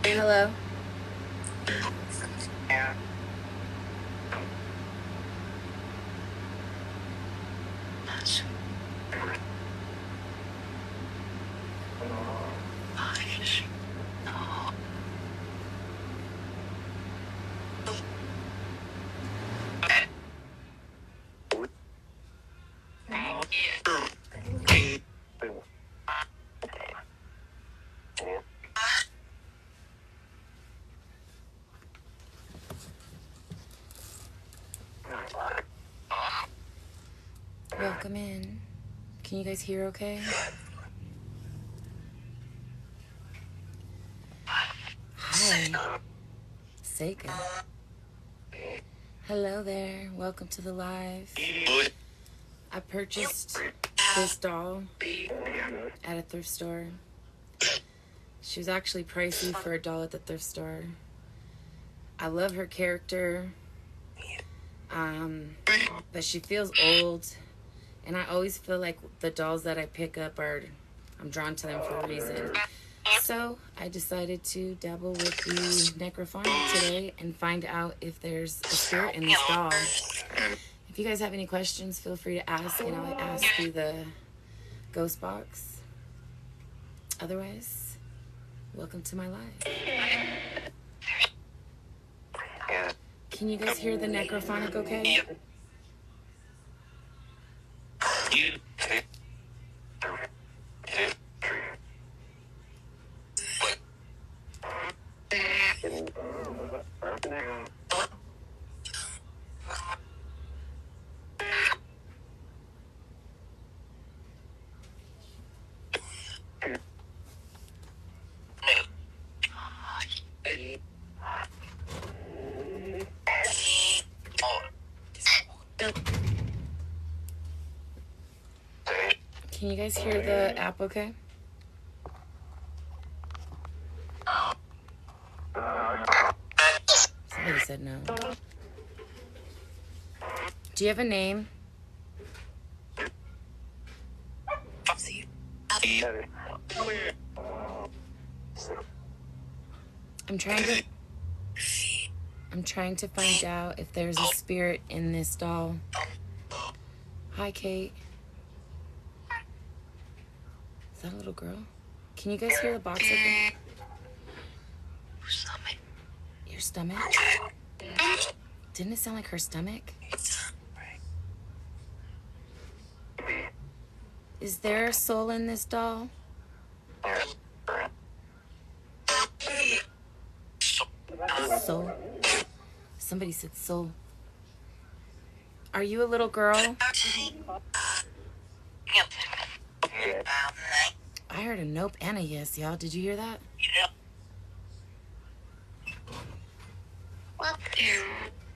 Hello. Welcome in. Can you guys hear okay? Hi. Seika. Hello there. Welcome to the live. I purchased this doll at a thrift store. She was actually pricey for a doll at the thrift store. I love her character. But she feels old. And I always feel like the dolls that I pick up I'm drawn to them for a reason. So I decided to dabble with the Necrophonic today and find out if there's a spirit in this doll. If you guys have any questions, feel free to ask, and I'll ask through the ghost box. Otherwise, welcome to my live. Can you guys hear the Necrophonic okay? Can you guys hear the app okay? Somebody said no. Do you have a name? I'm trying to find out if there's a spirit in this doll. Hi, Kate. Is that a little girl? Can you guys hear the box open? Your stomach? Didn't it sound like her stomach? Is there a soul in this doll? Soul? Somebody said soul. Are you a little girl? I heard a nope and a yes, y'all. Did you hear that?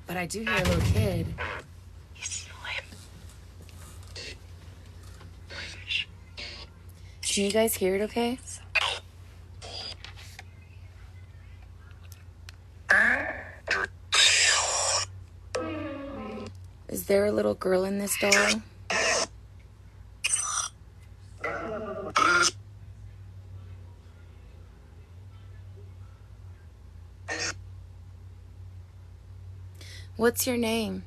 But I do hear a little kid. Can you guys hear it okay? Is there a little girl in this doll? What's your name?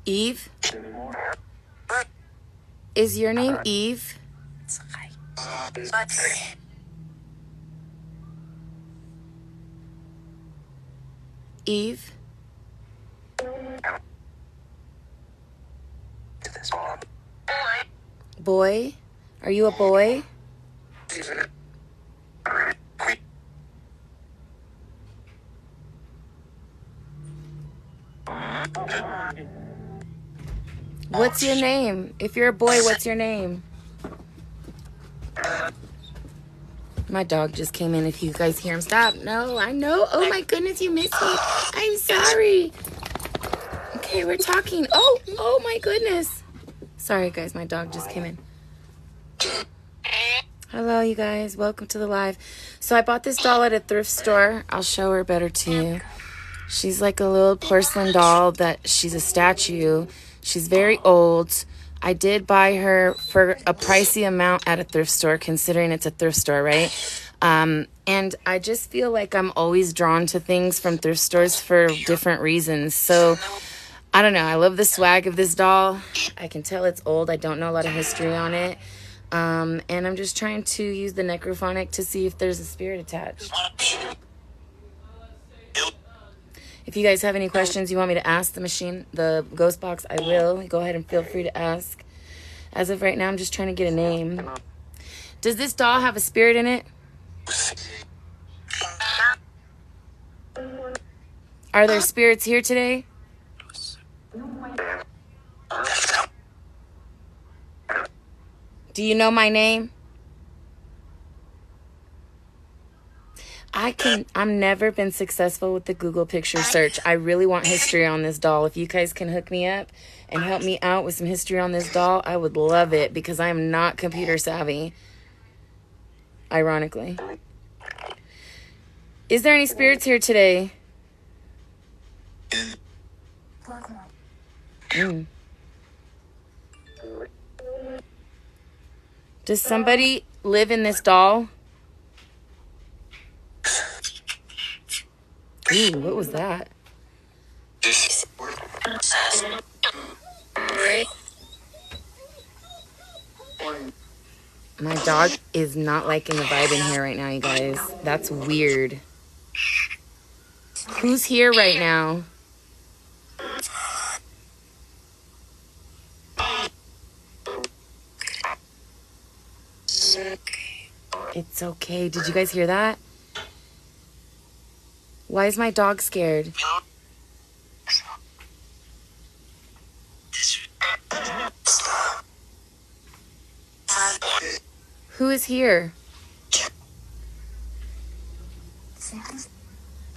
Eve? Is your name Eve? Eve? Boy? Are you a boy? What's your name? If you're a boy, what's your name? My dog just came in. If you guys hear him, stop. No, I know. Oh my goodness, you missed me. I'm sorry. Okay, we're talking. Oh my goodness. Sorry, guys. My dog just came in. Hello, you guys. Welcome to the live. So I bought this doll at a thrift store. I'll show her better to you. She's like a little porcelain doll that she's a statue. She's very old. I did buy her for a pricey amount at a thrift store, considering it's a thrift store, right? And I just feel like I'm always drawn to things from thrift stores for different reasons. So I don't know. I love the swag of this doll. I can tell it's old. I don't know a lot of history on it. And I'm just trying to use the necrophonic to see if there's a spirit attached. If you guys have any questions you want me to ask the machine, the ghost box, I will. Go ahead and feel free to ask. As of right now, I'm just trying to get a name. Does this doll have a spirit in it? Are there spirits here today? Do you know my name? I've never been successful with the Google picture search. I really want history on this doll. If you guys can hook me up and help me out with some history on this doll, I would love it, because I am not computer savvy. Ironically. Is there any spirits here today? Does somebody live in this doll? Ooh, what was that? My dog is not liking the vibe in here right now, you guys. That's weird. Who's here right now? It's okay. Did you guys hear that? Why is my dog scared? Who is here?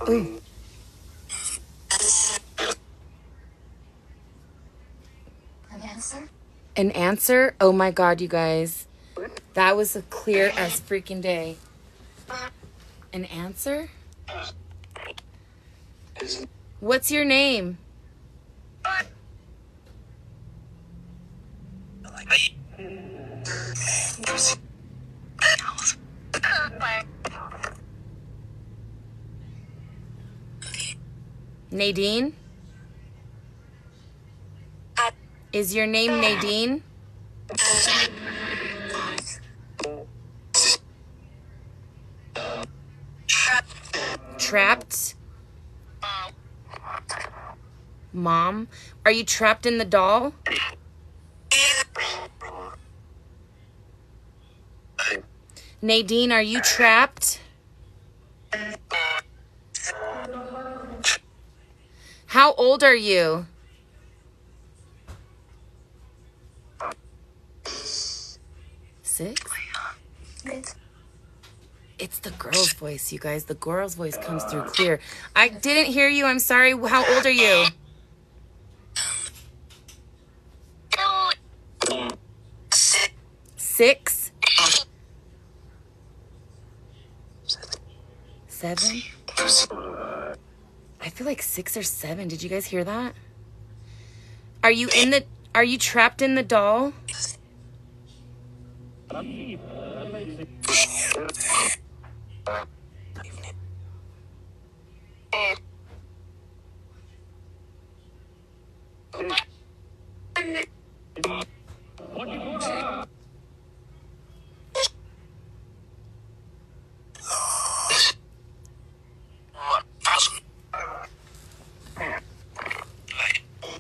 Ooh. An answer? Oh my God, you guys. That was a clear as freaking day. An answer? What's your name? Nadine? Is your name Nadine? Trapped? Mom? Are you trapped in the doll? Nadine, are you trapped? How old are you? Six? It's the girl's voice, you guys. The girl's voice comes through clear. I didn't hear you. I'm sorry. How old are you? 6? 7? I feel like 6 or 7. Did you guys hear that? Are you trapped in the doll?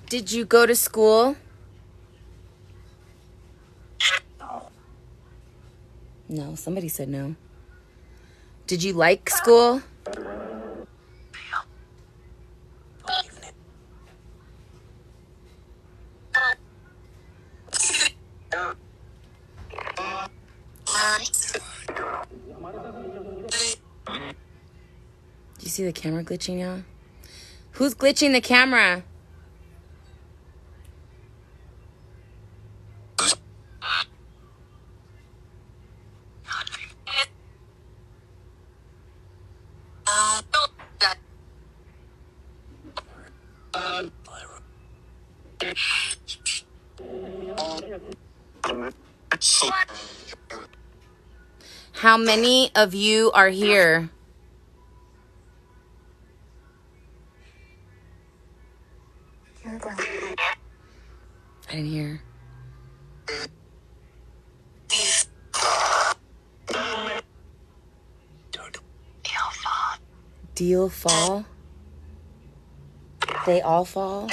Did you go to school? No, somebody said no. Did you like school? Do you see the camera glitching, y'all? Who's glitching the camera? How many of you are here? I didn't hear. Deal fall? They all fall?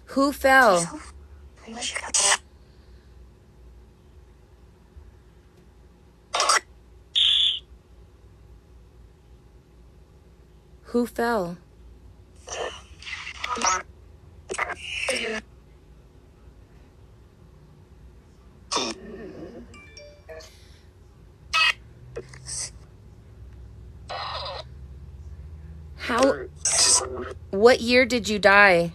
Who fell? Who fell? What year did you die?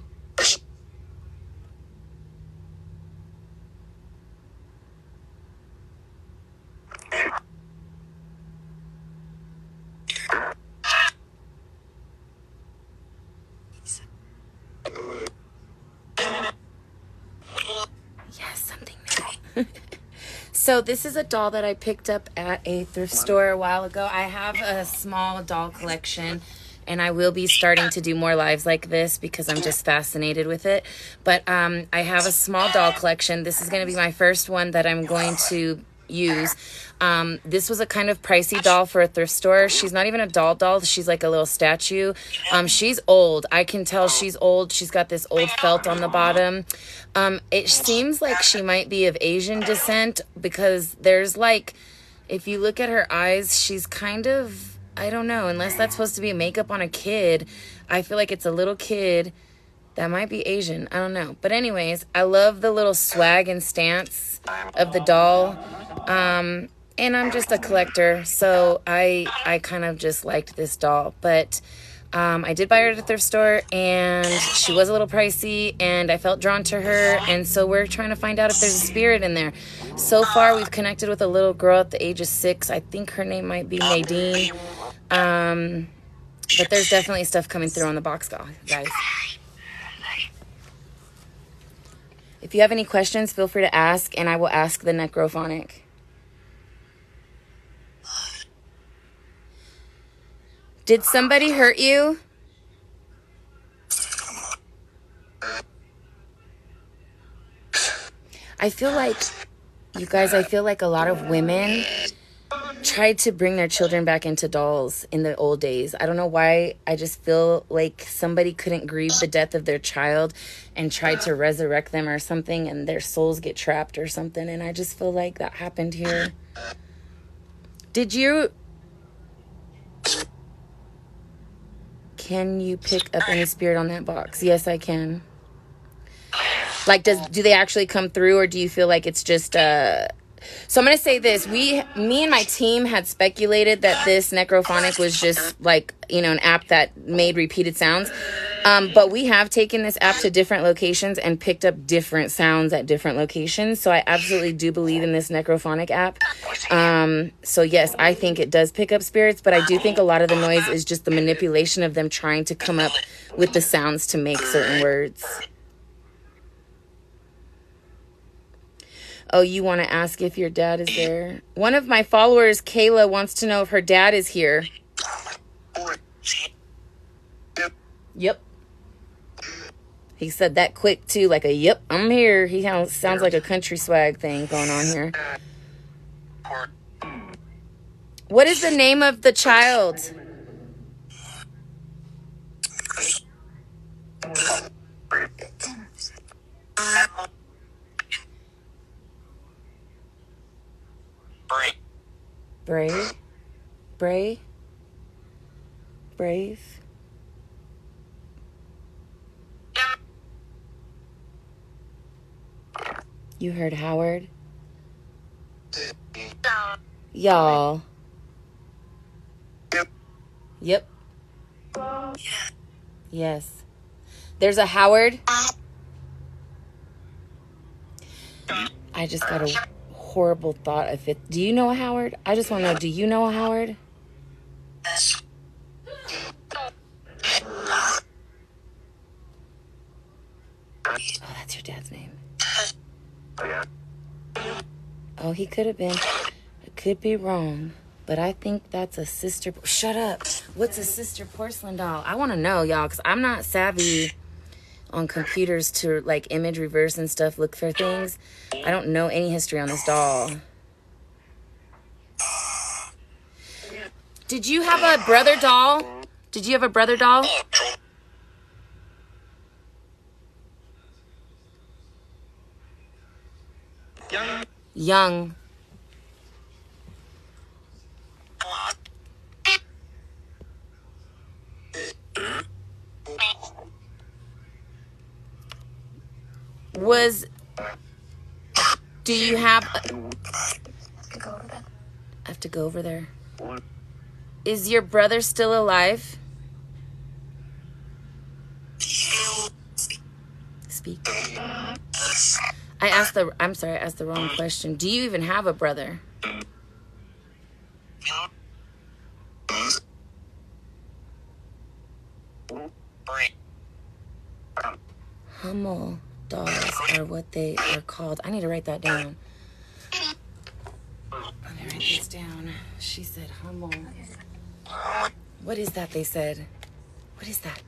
Yes, something new. So this is a doll that I picked up at a thrift store a while ago. I have a small doll collection, and I will be starting to do more lives like this because I'm just fascinated with it. But I have a small doll collection. This is going to be my first one that I'm going to use. This was a kind of pricey doll for a thrift store. She's not even a doll. She's like a little statue. She's old. I can tell she's old. She's got this old felt on the bottom. It seems like she might be of Asian descent because there's like, if you look at her eyes, she's kind of, I don't know, unless that's supposed to be makeup on a kid. I feel like it's a little kid that might be Asian. I don't know. But anyways, I love the little swag and stance of the doll. And I'm just a collector, so I kind of just liked this doll. But I did buy her at a thrift store, and she was a little pricey, and I felt drawn to her, and so we're trying to find out if there's a spirit in there. So far, we've connected with a little girl at the age of 6. I think her name might be Nadine. But there's definitely stuff coming through on the box, guys. If you have any questions, feel free to ask, and I will ask the necrophonic. Did somebody hurt you? I feel like, you guys, I feel like a lot of women tried to bring their children back into dolls in the old days. I don't know why. I just feel like somebody couldn't grieve the death of their child and tried to resurrect them or something, and their souls get trapped or something. And I just feel like that happened here. Did you... Can you pick up any spirit on that box? Yes, I can. Like, do they actually come through, or do you feel like it's just so I'm going to say this. Me and my team had speculated that this necrophonic was just like, you know, an app that made repeated sounds. But we have taken this app to different locations and picked up different sounds at different locations. So I absolutely do believe in this necrophonic app. So yes, I think it does pick up spirits, but I do think a lot of the noise is just the manipulation of them trying to come up with the sounds to make certain words. Oh, you want to ask if your dad is there? One of my followers, Kayla, wants to know if her dad is here. Yep. He said that quick, too, like a, yep, I'm here. He sounds like a country swag thing going on here. What is the name of the child? Brave? Brave? You heard Howard? Y'all. Yep. Yes. There's a Howard. I just got a horrible thought of it. Do you know a Howard? I just want to know, do you know a Howard? Oh, that's your dad's name. Oh, he could have been. It could be wrong. But I think that's a sister. Shut up. What's a sister porcelain doll? I want to know, y'all, because I'm not savvy on computers to like image reverse and stuff, look for things. I don't know any history on this doll. Did you have a brother doll? Did you have a brother doll? Young. Do you have... I have to go over there. Is your brother still alive? Speak. I asked the wrong question. Do you even have a brother? Hummel dolls are what they are called. I need to write that down. Let me write this down. She said Hummel. What is that they said? What is that?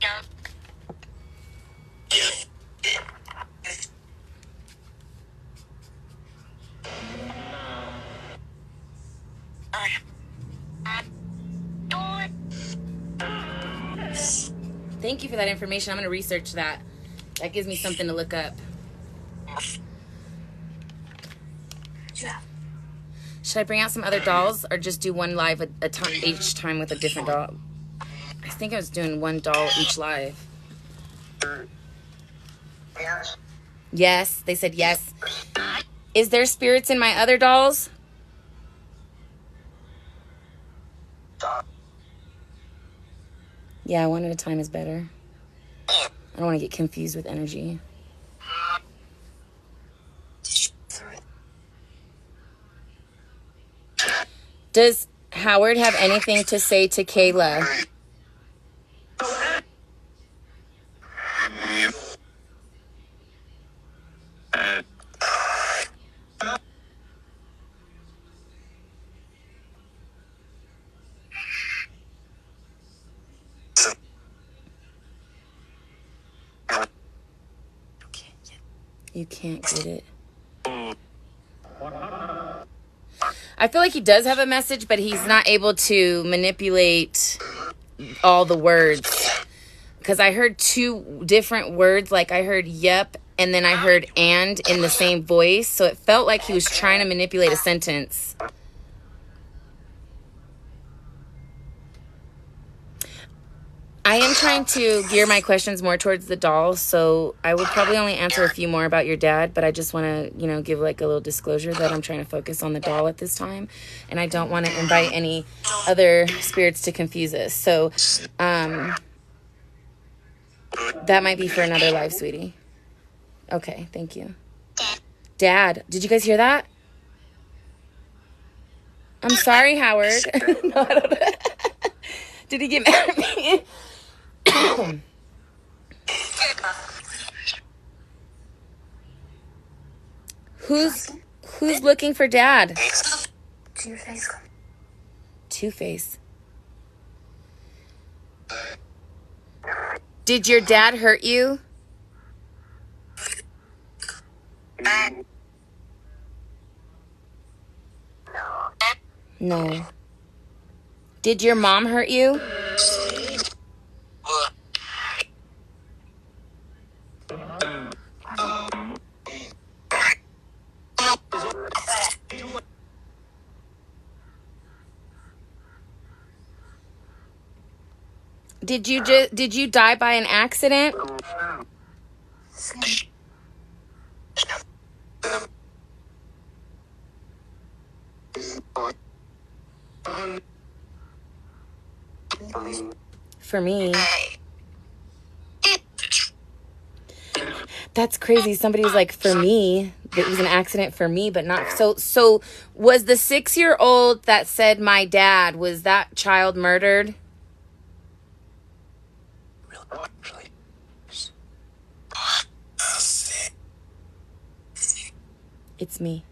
Thank you for that information. I'm going to research that. That gives me something to look up. Should I bring out some other dolls or just do one live each time with a different doll? I think I was doing one doll each live. Yes, they said yes. Is there spirits in my other dolls? Yeah, one at a time is better. I don't want to get confused with energy. Does Howard have anything to say to Kayla? You can't get it. I feel like he does have a message, but he's not able to manipulate all the words. Because I heard two different words. Like I heard yep, and then I heard and in the same voice. So it felt like he was trying to manipulate a sentence. I am trying to gear my questions more towards the doll, so I would probably only answer a few more about your dad, but I just want to, give like a little disclosure that I'm trying to focus on the doll at this time, and I don't want to invite any other spirits to confuse us. So, that might be for another live, sweetie. Okay, thank you. Dad, did you guys hear that? I'm sorry, Howard. No, I don't know. Did he get mad at me? Who's looking for Dad? Two-Face. Two-Face. Did your dad hurt you? No. Did your mom hurt you? Did you die by an accident? For me. That's crazy. Somebody was like, for me, it was an accident for me, but not so was the 6-year-old that said my dad, was that child murdered? It's me.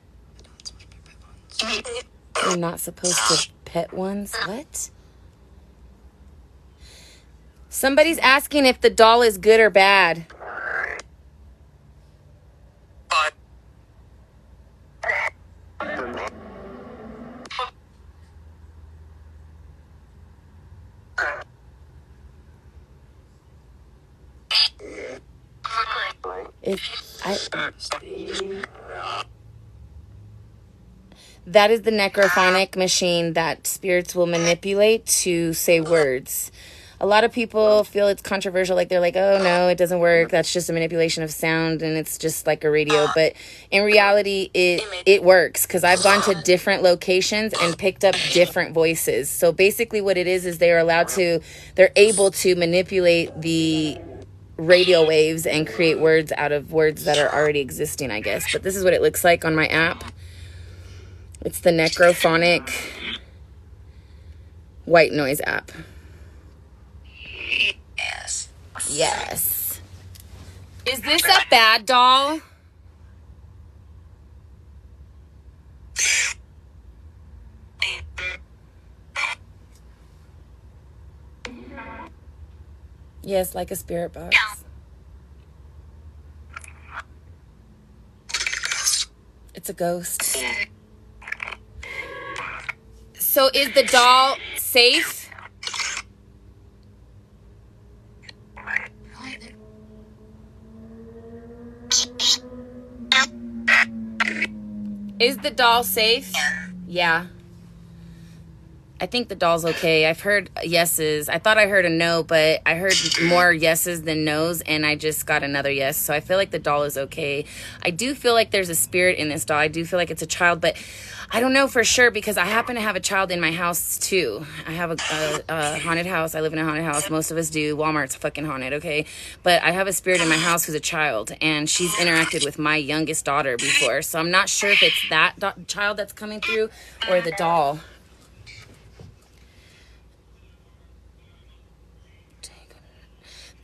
You're not supposed to pet ones? What? Somebody's asking if the doll is good or bad. That is the necrophonic machine that spirits will manipulate to say words. A lot of people feel it's controversial, like they're like, oh no, it doesn't work. That's just a manipulation of sound and it's just like a radio. But in reality, it works because I've gone to different locations and picked up different voices. So basically what it is they're able to manipulate the radio waves and create words out of words that are already existing, I guess. But this is what it looks like on my app. It's the Necrophonic white noise app. Yes. Is this a bad doll? Yes, like a spirit box. It's a ghost. So is the doll safe? Is the doll safe? Yeah. I think the doll's okay. I've heard yeses. I thought I heard a no, but I heard more yeses than nos, and I just got another yes. So I feel like the doll is okay. I do feel like there's a spirit in this doll. I do feel like it's a child, but I don't know for sure because I happen to have a child in my house too. I have a haunted house. I live in a haunted house. Most of us do. Walmart's fucking haunted, okay? But I have a spirit in my house who's a child, and she's interacted with my youngest daughter before. So I'm not sure if it's that child that's coming through or the doll.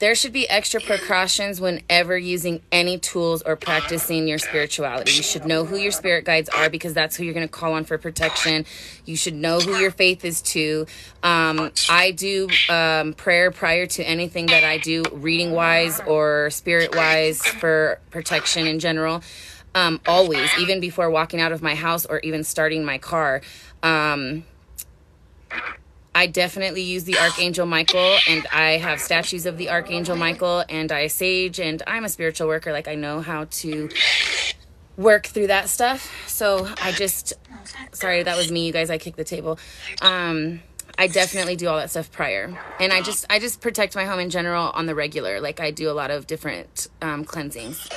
There should be extra precautions whenever using any tools or practicing your spirituality. You should know who your spirit guides are because that's who you're going to call on for protection. You should know who your faith is to. I do prayer prior to anything that I do, reading-wise or spirit-wise, for protection in general. Always, even before walking out of my house or even starting my car. I definitely use the Archangel Michael, and I have statues of the Archangel Michael, and I sage, and I'm a spiritual worker. Like, I know how to work through that stuff. So sorry, that was me, you guys. I kicked the table. I definitely do all that stuff prior. And I just protect my home in general on the regular. Like, I do a lot of different cleansings.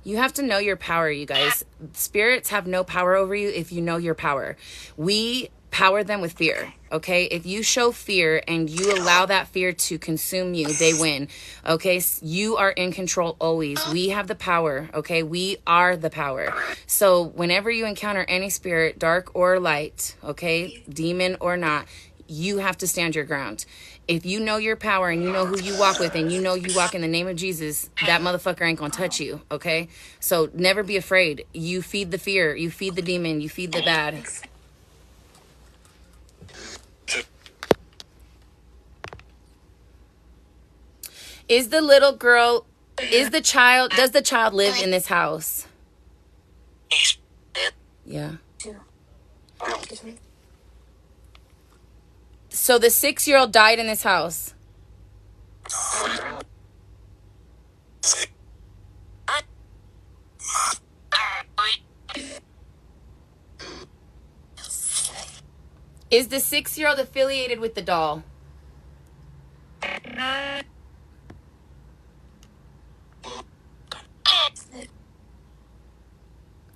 You have to know your power, you guys. Spirits have no power over you if you know your power. We power them with fear, okay? If you show fear and you allow that fear to consume you, they win, okay? You are in control always. We have the power, okay? We are the power. So whenever you encounter any spirit, dark or light, okay, demon or not, you have to stand your ground. If you know your power and you know who you walk with and you know you walk in the name of Jesus, that motherfucker ain't gonna touch you, okay? So never be afraid. You feed the fear. You feed the demon. You feed the bad. Does the child live in this house? Yeah. So the 6-year-old died in this house. Is the 6-year-old affiliated with the doll?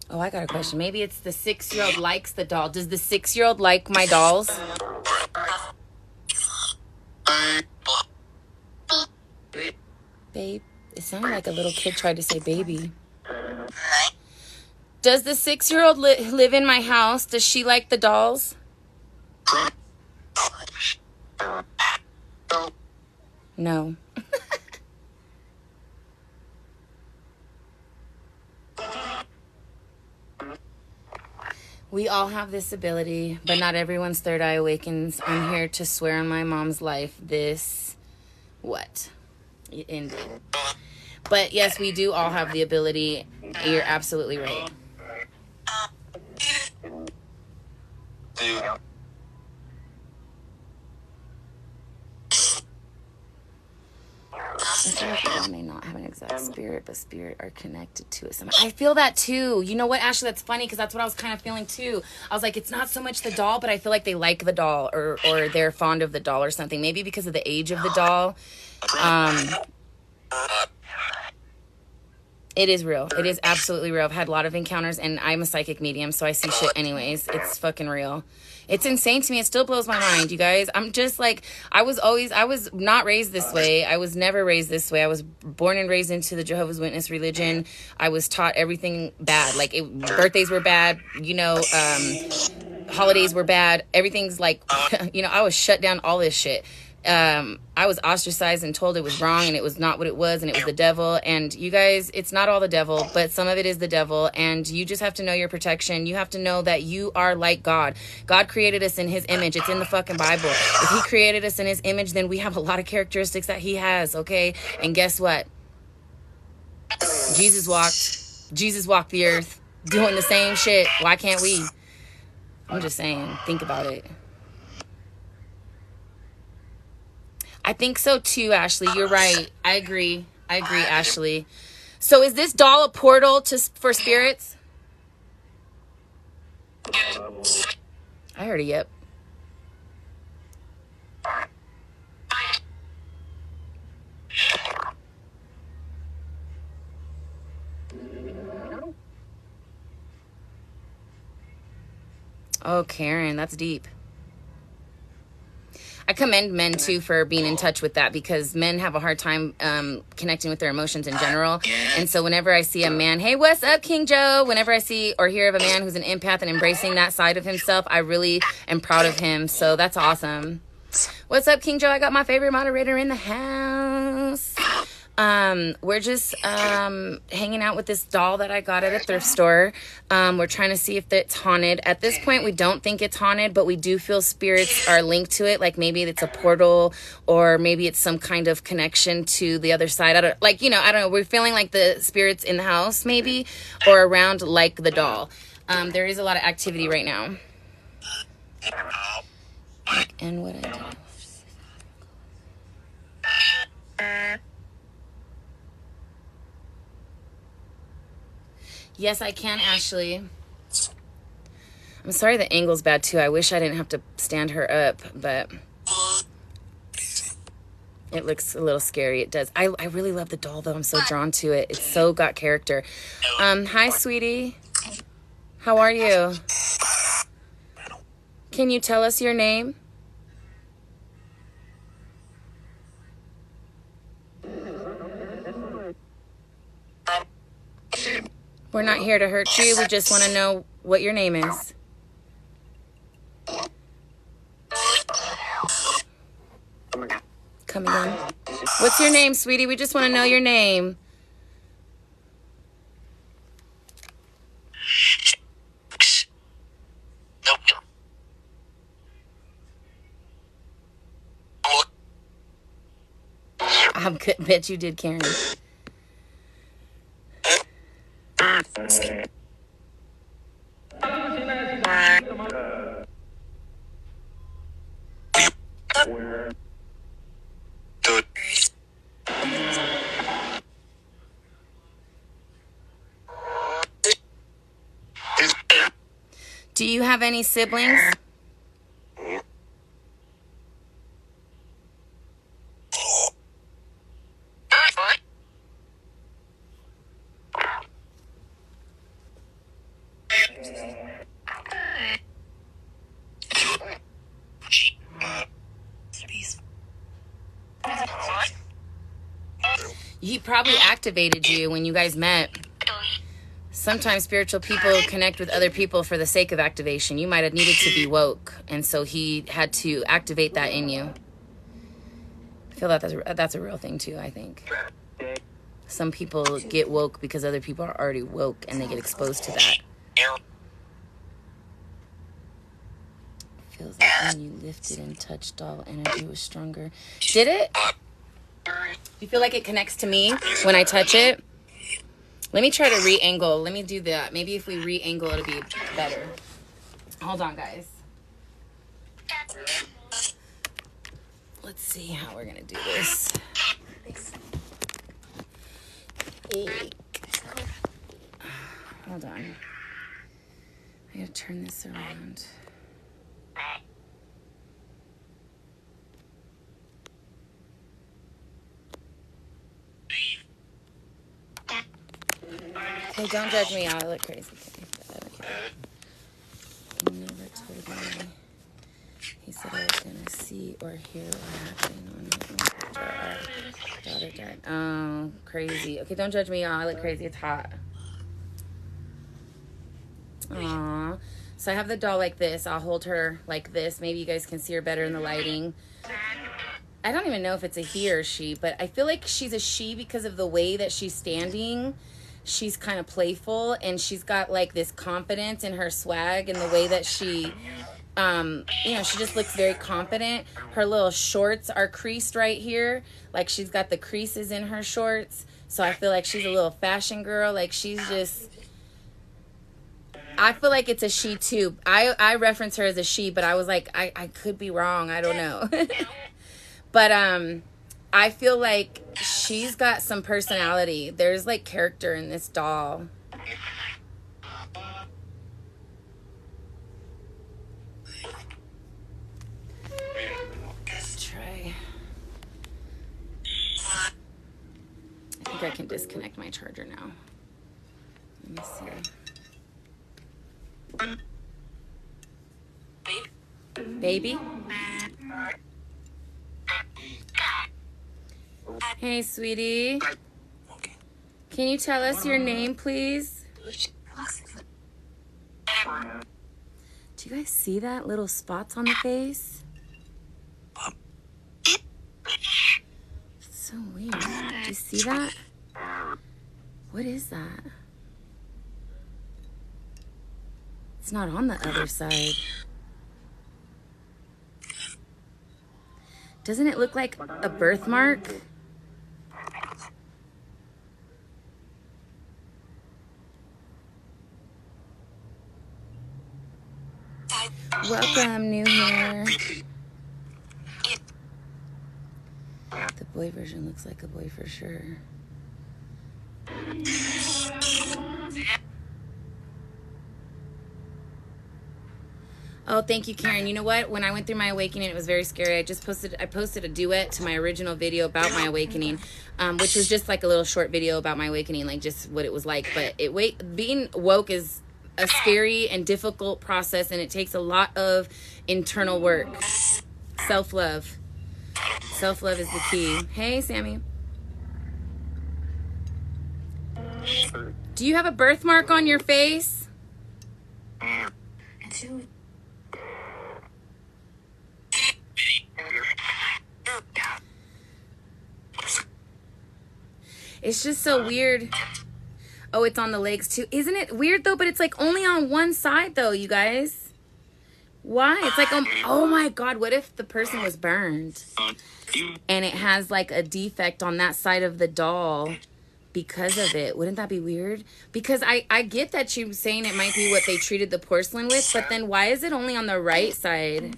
Oh, I got a question. Maybe it's the 6-year-old likes the doll. Does the 6-year-old like my dolls? Babe. It sounded like a little kid tried to say baby. Does the 6-year-old live in my house? Does she like the dolls? No. We all have this ability, but not everyone's third eye awakens. I'm here to swear on my mom's life this, what? Indeed. But yes, we do all have the ability. You're absolutely right. I feel like we all may not have an exact spirit, but spirit are connected to it somehow. I feel that too. You know what, Ashley? That's funny because that's what I was kind of feeling too. I was like, it's not so much the doll, but I feel like they like the doll or they're fond of the doll or something. Maybe because of the age of the doll. It is real. It is absolutely real. I've had a lot of encounters, and I'm a psychic medium, so I see shit anyways. It's fucking real. It's insane to me. It still blows my mind, you guys. I'm just like, I was not raised this way. I was never raised this way. I was born and raised into the Jehovah's Witness religion. I was taught everything bad. Like, birthdays were bad, holidays were bad. Everything's like, I was shut down, all this shit. I was ostracized and told it was wrong and it was not what it was and it was the devil. And you guys, it's not all the devil, but some of it is the devil. And you just have to know your protection. You have to know that you are like God. God created us in his image. It's in the fucking Bible. If he created us in his image, then we have a lot of characteristics that he has, okay? And guess what? Jesus walked the earth doing the same shit. Why can't we? I'm just saying, think about it. I think so too, Ashley. You're right. I agree, Ashley. So is this doll a portal for spirits? I heard a yep. Oh, Karen, that's deep. I commend men too for being in touch with that, because men have a hard time connecting with their emotions in general. And so whenever I see a man, hey, what's up, King Joe? Whenever I see or hear of a man who's an empath and embracing that side of himself, I really am proud of him. So that's awesome. What's up, King Joe? I got my favorite moderator in the house. We're just hanging out with this doll that I got at a thrift store. We're trying to see if it's haunted. At this point, we don't think it's haunted, but we do feel spirits are linked to it. Like maybe it's a portal, or maybe it's some kind of connection to the other side. I don't know. We're feeling like the spirits in the house maybe, or around like the doll. There is a lot of activity right now. And what I did. Yes, I can, Ashley. I'm sorry the angle's bad, too. I wish I didn't have to stand her up, but it looks a little scary. It does. I really love the doll, though. I'm so drawn to it. It's so got character. Hi, sweetie. How are you? Can you tell us your name? We're not here to hurt you. We just want to know what your name is. Come again. What's your name, sweetie? We just want to know your name. I bet you did, Karen. Do you have any siblings? He probably activated you when you guys met. Sometimes spiritual people connect with other people for the sake of activation. You might have needed to be woke, and so he had to activate that in you. I feel that that's a real thing too, I think. Some people get woke because other people are already woke and they get exposed to that. Feels like when you lifted and touched doll, energy was stronger. Did it? You feel like it connects to me when I touch it? Let me try to re-angle. Let me do that. Maybe if we re-angle, it'll be better. Hold on, guys. Let's see how we're going to do this. Hold on. I gotta turn this around. Okay, don't judge me. I look crazy. Okay. He never told me. He said I was gonna see or hear what happened on it after our daughter died. Oh, crazy. Okay, don't judge me, y'all. I look crazy. It's hot. Aww. So I have the doll like this. I'll hold her like this. Maybe you guys can see her better in the lighting. I don't even know if it's a he or she, but I feel like she's a she because of the way that she's standing. She's kind of playful, and she's got like this confidence in her swag and the way that she, she just looks very confident. Her little shorts are creased right here. Like she's got the creases in her shorts. So I feel like she's a little fashion girl. Like she's just... I feel like it's a she too. I reference her as a she, but I was like, I could be wrong. I don't know. But I feel like she's got some personality. There's like character in this doll. Let's try. I think I can disconnect my charger now. Let me see. Baby? Hey, sweetie. Can you tell us your name, please? Do you guys see that? Little spots on the face? It's so weird. Do you see that? What is that? It's not on the other side. Doesn't it look like a birthmark? Welcome, new hair. The boy version looks like a boy for sure. Oh, thank you, Karen. You know what? When I went through my awakening, it was very scary. I posted a duet to my original video about my awakening, which was just like a little short video about my awakening, like just what it was like. But being woke is a scary and difficult process, and it takes a lot of internal work. Self-love. Self-love is the key. Hey, Sammy. Do you have a birthmark on your face? It's just so weird. Oh, it's on the legs too. Isn't it weird though? But it's like only on one side though, you guys. Why? It's like, oh my God, what if the person was burned? And it has like a defect on that side of the doll because of it. Wouldn't that be weird? Because I get that you're saying it might be what they treated the porcelain with, but then why is it only on the right side?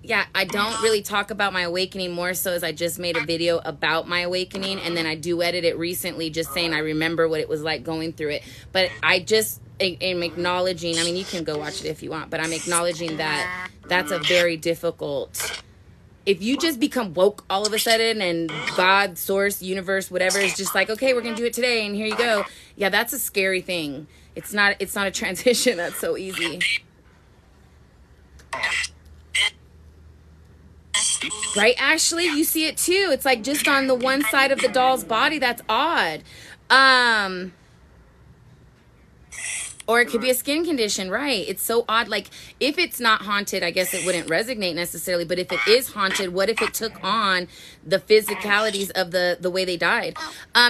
Yeah, I don't really talk about my awakening more so as I just made a video about my awakening, and then I duetted it recently just saying I remember what it was like going through it. But I just am acknowledging, I mean, you can go watch it if you want, but I'm acknowledging that that's a very difficult... If you just become woke all of a sudden and God, source, universe, whatever is just like, okay, we're going to do it today and here you go. Yeah, that's a scary thing. It's not a transition that's so easy. Right, Ashley? You see it too. It's like just on the one side of the doll's body. That's odd. Or it could be a skin condition, right? It's so odd. Like, if it's not haunted, I guess it wouldn't resonate necessarily. But if it is haunted, what if it took on the physicalities of the way they died?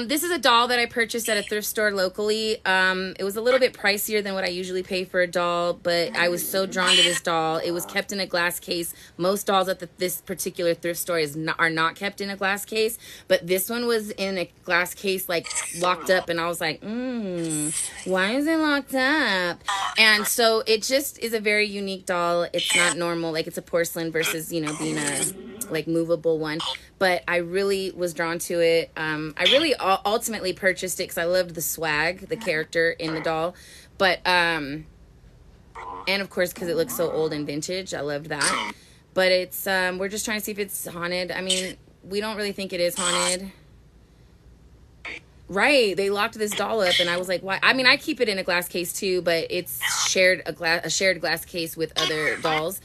This is a doll that I purchased at a thrift store locally. It was a little bit pricier than what I usually pay for a doll, but I was so drawn to this doll. It was kept in a glass case. Most dolls at this particular thrift store are not kept in a glass case, but this one was in a glass case, like locked up, and I was like, why is it locked up? And so it just is a very unique doll. It's not normal, like it's a porcelain versus, you know, being a like movable one. But I really was drawn to it. I really ultimately purchased it because I loved the swag, the character in the doll. But and of course because it looks so old and vintage, I loved that. But it's we're just trying to see if it's haunted. I mean, we don't really think it is haunted. Right, they locked this doll up, and I was like, "Why?" I mean, I keep it in a glass case too, but it's a shared glass case with other dolls.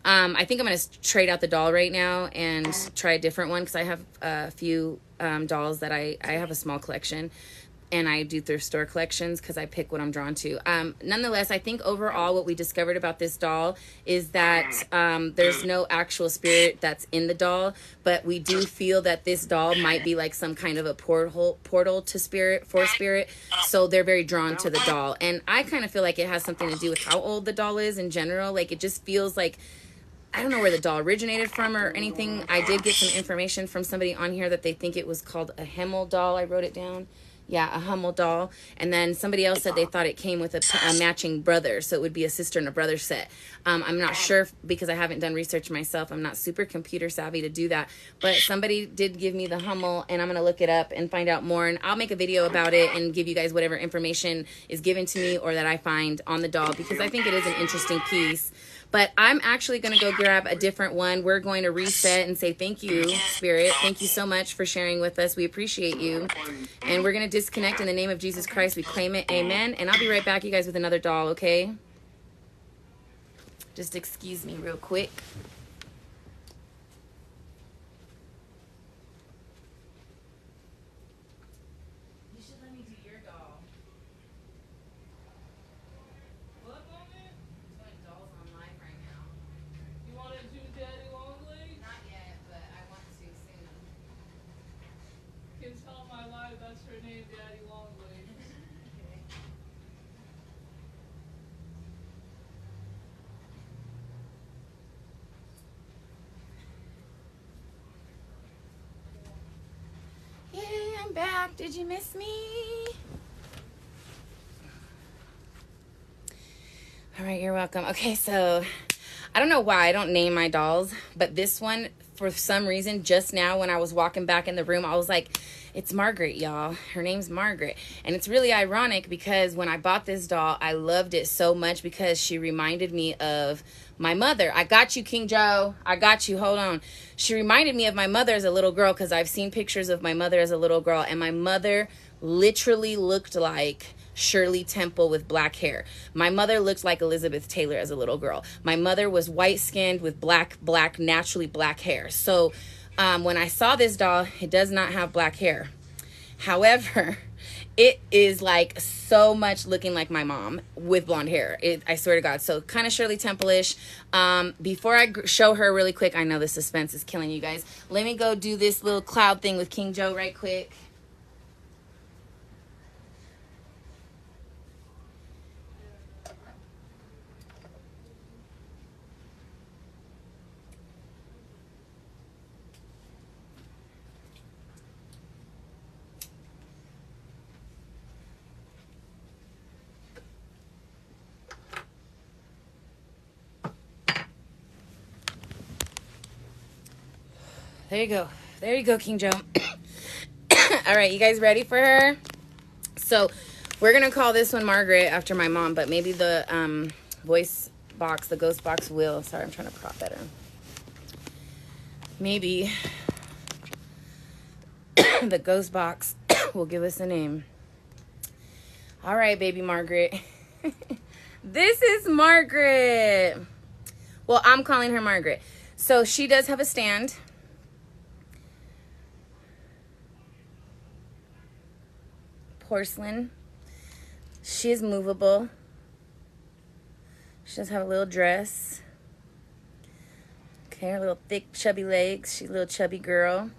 I think I'm gonna trade out the doll right now and try a different one because I have a few dolls that I have a small collection, and I do thrift store collections because I pick what I'm drawn to. Nonetheless, I think overall what we discovered about this doll is that there's no actual spirit that's in the doll, but we do feel that this doll might be like some kind of a portal to spirit, for spirit. So they're very drawn to the doll. And I kind of feel like it has something to do with how old the doll is in general. Like, it just feels like, I don't know where the doll originated from or anything. I did get some information from somebody on here that they think it was called a Hemmel doll. I wrote it down. Yeah, a Hummel doll. And then somebody else said they thought it came with a matching brother, so it would be a sister and a brother set. I'm not sure because I haven't done research myself. I'm not super computer savvy to do that. But somebody did give me the Hummel, and I'm going to look it up and find out more. And I'll make a video about it and give you guys whatever information is given to me or that I find on the doll, because I think it is an interesting piece. But I'm actually going to go grab a different one. We're going to reset and say thank you, Spirit. Thank you so much for sharing with us. We appreciate you. And we're going to disconnect in the name of Jesus Christ. We claim it. Amen. And I'll be right back, you guys, with another doll, okay? Just excuse me real quick. You should let me do your doll. What moment? There's like dolls on live right now. You want to do Daddy Longlegs? Not yet, but I want to soon. Can tell my live that's her name, Daddy Longlegs. Yay, I'm back. Did you miss me? All right, you're welcome. Okay, so I don't know why I don't name my dolls, but this one, for some reason, just now when I was walking back in the room, I was like, it's Margaret, y'all. Her name's Margaret. And it's really ironic because when I bought this doll, I loved it so much because she reminded me of my mother. I got you, King Joe. I got you. Hold on. She reminded me of my mother as a little girl because I've seen pictures of my mother as a little girl, and my mother literally looked like Shirley Temple with black hair. My mother looked like Elizabeth Taylor as a little girl. My mother was white-skinned with naturally black hair. So when I saw this doll, it does not have black hair. However, it is like so much looking like my mom with blonde hair. I swear to God. So kind of Shirley Temple-ish. Before I show her really quick, I know the suspense is killing you guys. Let me go do this little cloud thing with King Joe right quick. There you go. There you go, King Joe. All right, you guys ready for her? So we're going to call this one Margaret after my mom, but maybe the voice box, the ghost box will. Sorry, I'm trying to prop better. Maybe the ghost box will give us a name. All right, baby Margaret. This is Margaret. Well, I'm calling her Margaret. So she does have a stand. Porcelain. She is movable. She does have a little dress. Okay, her little thick, chubby legs. She's a little chubby girl.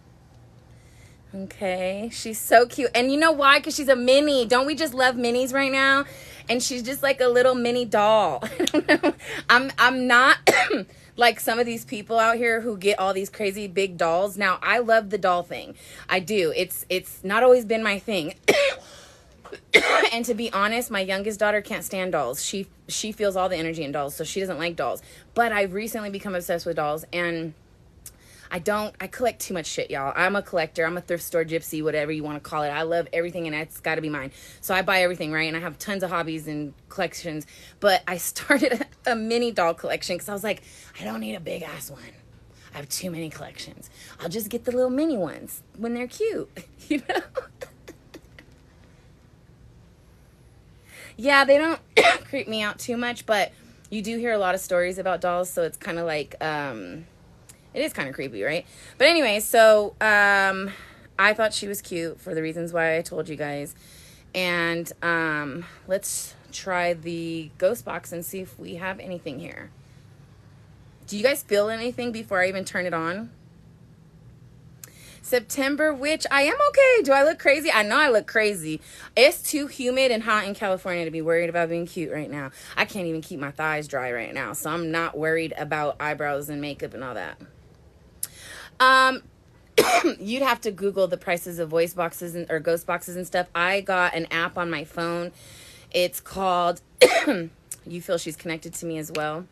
Okay, she's so cute. And you know why? Because she's a mini. Don't we just love minis right now? And she's just like a little mini doll. I don't know. I'm not like some of these people out here who get all these crazy big dolls. Now, I love the doll thing. I do. It's not always been my thing. And to be honest, my youngest daughter can't stand dolls. She feels all the energy in dolls, so she doesn't like dolls. But I've recently become obsessed with dolls, and I collect too much shit, y'all. I'm a collector. I'm a thrift store gypsy, whatever you want to call it. I love everything, and it's got to be mine. So I buy everything, right? And I have tons of hobbies and collections. But I started a mini doll collection because I was like, I don't need a big-ass one. I have too many collections. I'll just get the little mini ones when they're cute, you know? Yeah, they don't creep me out too much, but you do hear a lot of stories about dolls, so it's kind of like, it is kind of creepy, right? But anyway, so I thought she was cute for the reasons why I told you guys. And let's try the ghost box and see if we have anything here. Do you guys feel anything before I even turn it on? September witch. I am okay. Do I look crazy? I know I look crazy. It's too humid and hot in California to be worried about being cute right now. I can't even keep my thighs dry right now, so I'm not worried about eyebrows and makeup and all that. You'd have to Google the prices of voice boxes or ghost boxes and stuff. I got an app on my phone. It's called You Feel She's Connected to Me as well.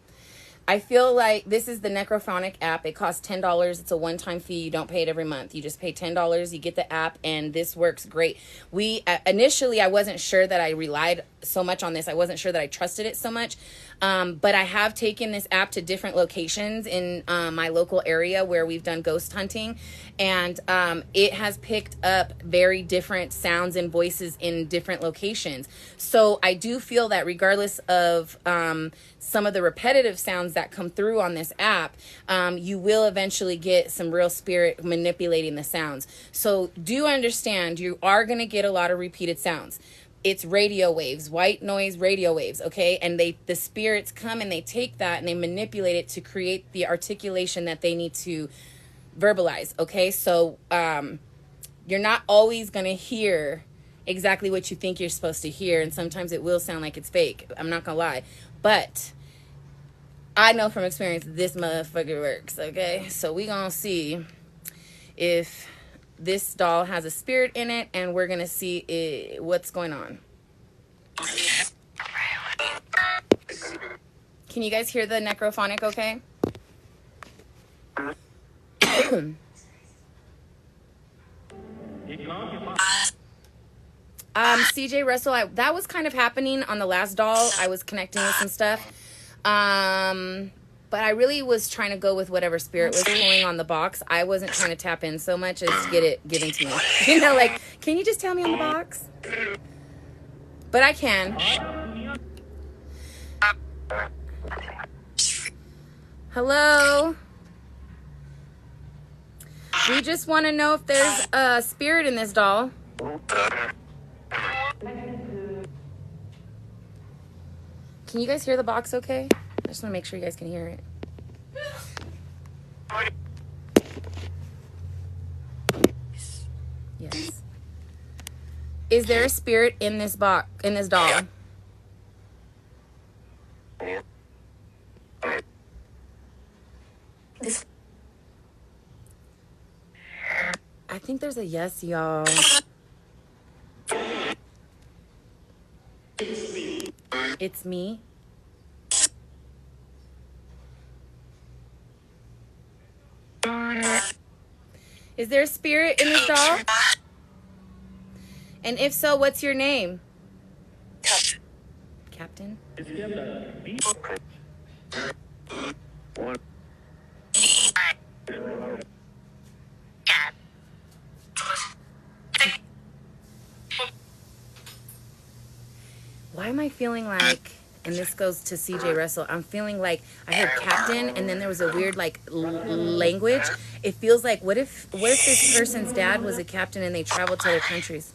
I feel like this is the Necrophonic app. It costs $10. It's a one-time fee. You don't pay it every month. You just pay $10. You get the app, and this works great. Initially, I wasn't sure that I relied so much on this. I wasn't sure that I trusted it so much. But I have taken this app to different locations in my local area where we've done ghost hunting. And it has picked up very different sounds and voices in different locations. So I do feel that regardless of some of the repetitive sounds that come through on this app, you will eventually get some real spirit manipulating the sounds. So do understand, you are going to get a lot of repeated sounds. It's radio waves, white noise radio waves, okay? And the spirits come and they take that and they manipulate it to create the articulation that they need to verbalize, okay? So you're not always going to hear exactly what you think you're supposed to hear, and sometimes it will sound like it's fake. I'm not going to lie. But I know from experience this motherfucker works, okay? So we going to see if this doll has a spirit in it, and we're going to see what's going on. Can you guys hear the necrophonic okay? CJ Russell, that was kind of happening on the last doll. I was connecting with some stuff. But I really was trying to go with whatever spirit was pulling on the box. I wasn't trying to tap in so much as get it given to me. You know, like, can you just tell me on the box? But I can. Hello? We just want to know if there's a spirit in this doll. Can you guys hear the box okay? I just want to make sure you guys can hear it. Yes. Is there a spirit in this box, in this doll? I think there's a yes, y'all. It's me. Is there a spirit in this doll? And if so, what's your name? Captain? Why am I feeling like, and this goes to CJ Russell, I'm feeling like I heard captain and then there was a weird like language. It feels like, what if this person's dad was a captain and they traveled to other countries?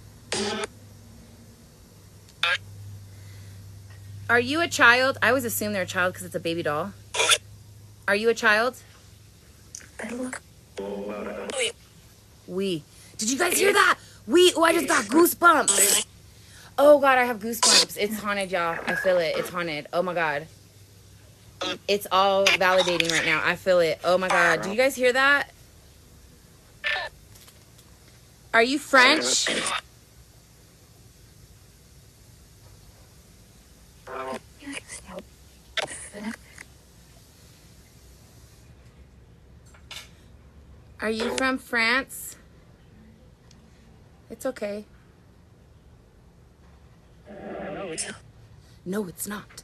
Are you a child? I always assume they're a child because it's a baby doll. Are you a child? Better look. We. Did you guys hear that? We. Oh, I just got goosebumps. Oh, God, I have goosebumps. It's haunted, y'all. I feel it. It's haunted. Oh, my God. It's all validating right now. I feel it. Oh, my God. Do you guys hear that? Are you French? Are you from France? It's okay. No, it's not.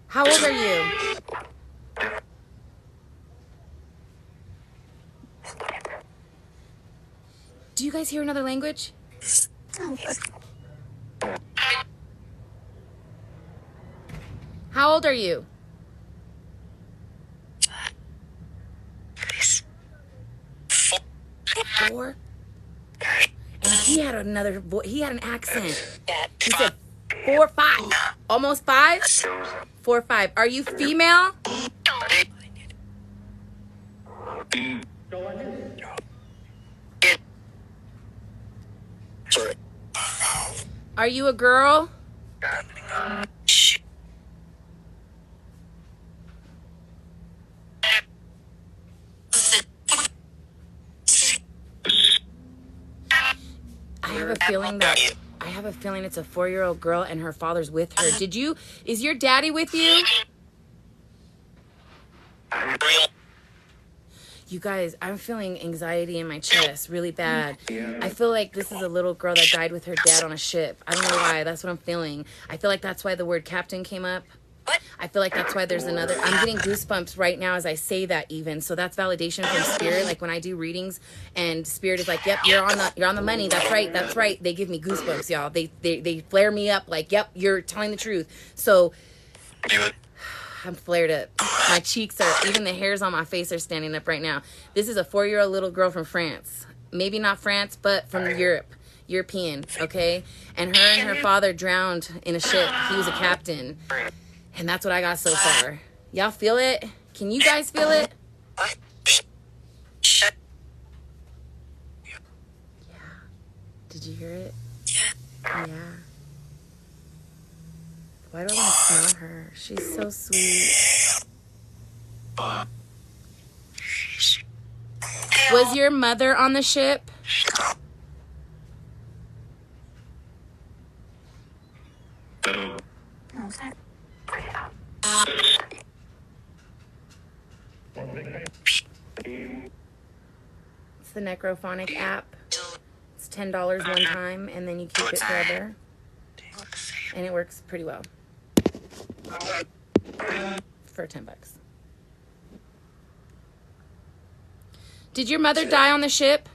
How old are you? Do you guys hear another language? How old are you? 4? And he had another he had an accent. He said 4, 5. Almost 5? 4, 5. Are you female? Are you a girl? I have a feeling it's a 4-year-old girl and her father's with her. Is your daddy with you? You guys, I'm feeling anxiety in my chest really bad. I feel like this is a little girl that died with her dad on a ship. I don't know why. That's what I'm feeling. I feel like that's why the word captain came up. I feel like that's why there's another. I'm getting goosebumps right now as I say that even. So that's validation from spirit. Like when I do readings and spirit is like, yep, you're on the money. That's right. That's right. They give me goosebumps, y'all. They flare me up like, yep, you're telling the truth. So I'm flared up. My cheeks are, even the hairs on my face are standing up right now. This is a 4-year-old little girl from France. Maybe not France, but from Europe. European, okay? And her father drowned in a ship. He was a captain. And that's what I got so far. Y'all feel it? Can you guys feel it? Yeah. Did you hear it? Yeah. Why do I want to smell her? She's so sweet. Was your mother on the ship? It's the Necrophonic app. It's $10 one time, and then you keep it forever. And it works pretty well. For $10. Did your mother die on the ship?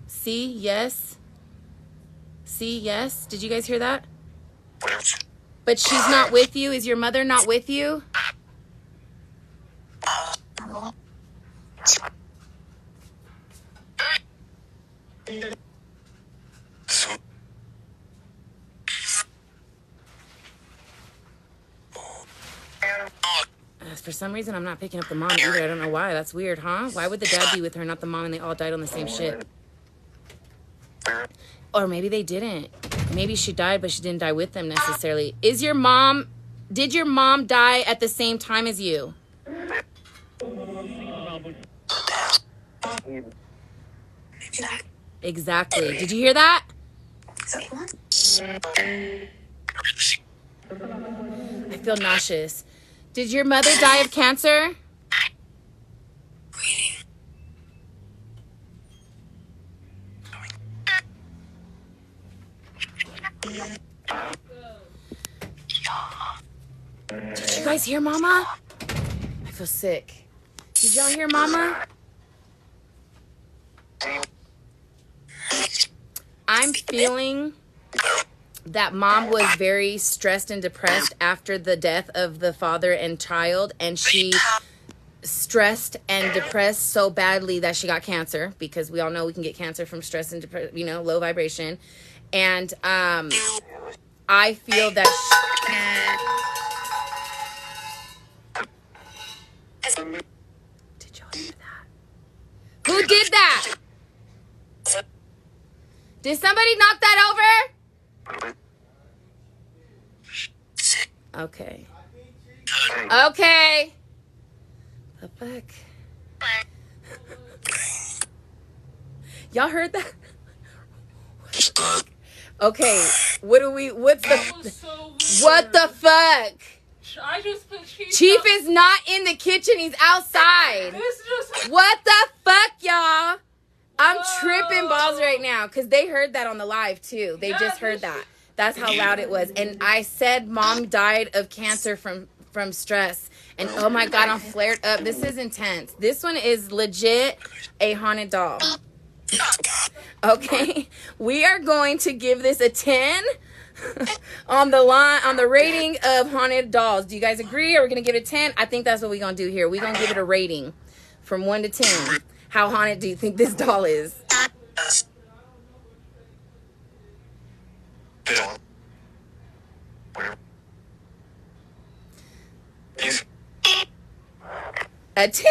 See, yes. See, yes. Did you guys hear that? But she's not with you? Is your mother not with you? For some reason, I'm not picking up the mom either. I don't know why. That's weird, huh? Why would the dad be with her, not the mom, and they all died on the same ship? Or maybe they didn't. Maybe she died, but she didn't die with them necessarily. Did your mom die at the same time as you? Exactly. Did you hear that? I feel nauseous. Did your mother die of cancer? Did you guys hear Mama? I feel sick. Did y'all hear Mama? I'm feeling that Mom was very stressed and depressed after the death of the father and child, and she stressed and depressed so badly that she got cancer, because we all know we can get cancer from stress and low vibration. And I feel that did y'all hear that? Who did that? Did somebody knock that over? Okay. Okay. The fuck? Y'all heard that? Okay. What's That was the so what the weird. fuck? I just put Chief is not in the kitchen, he's outside. This just. What the fuck, y'all? I'm tripping balls right now because they heard that on the live too. They Yeah, just heard this- that. That's how loud it was. And I said mom died of cancer from stress. And oh my God, I'm flared up. This is intense. This one is legit a haunted doll. Okay. We are going to give this a 10 on the rating of haunted dolls. Do you guys agree? Are we going to give it a 10? I think that's what we're going to do here. We're going to give it a rating from 1 to 10. How haunted do you think this doll is? A 10.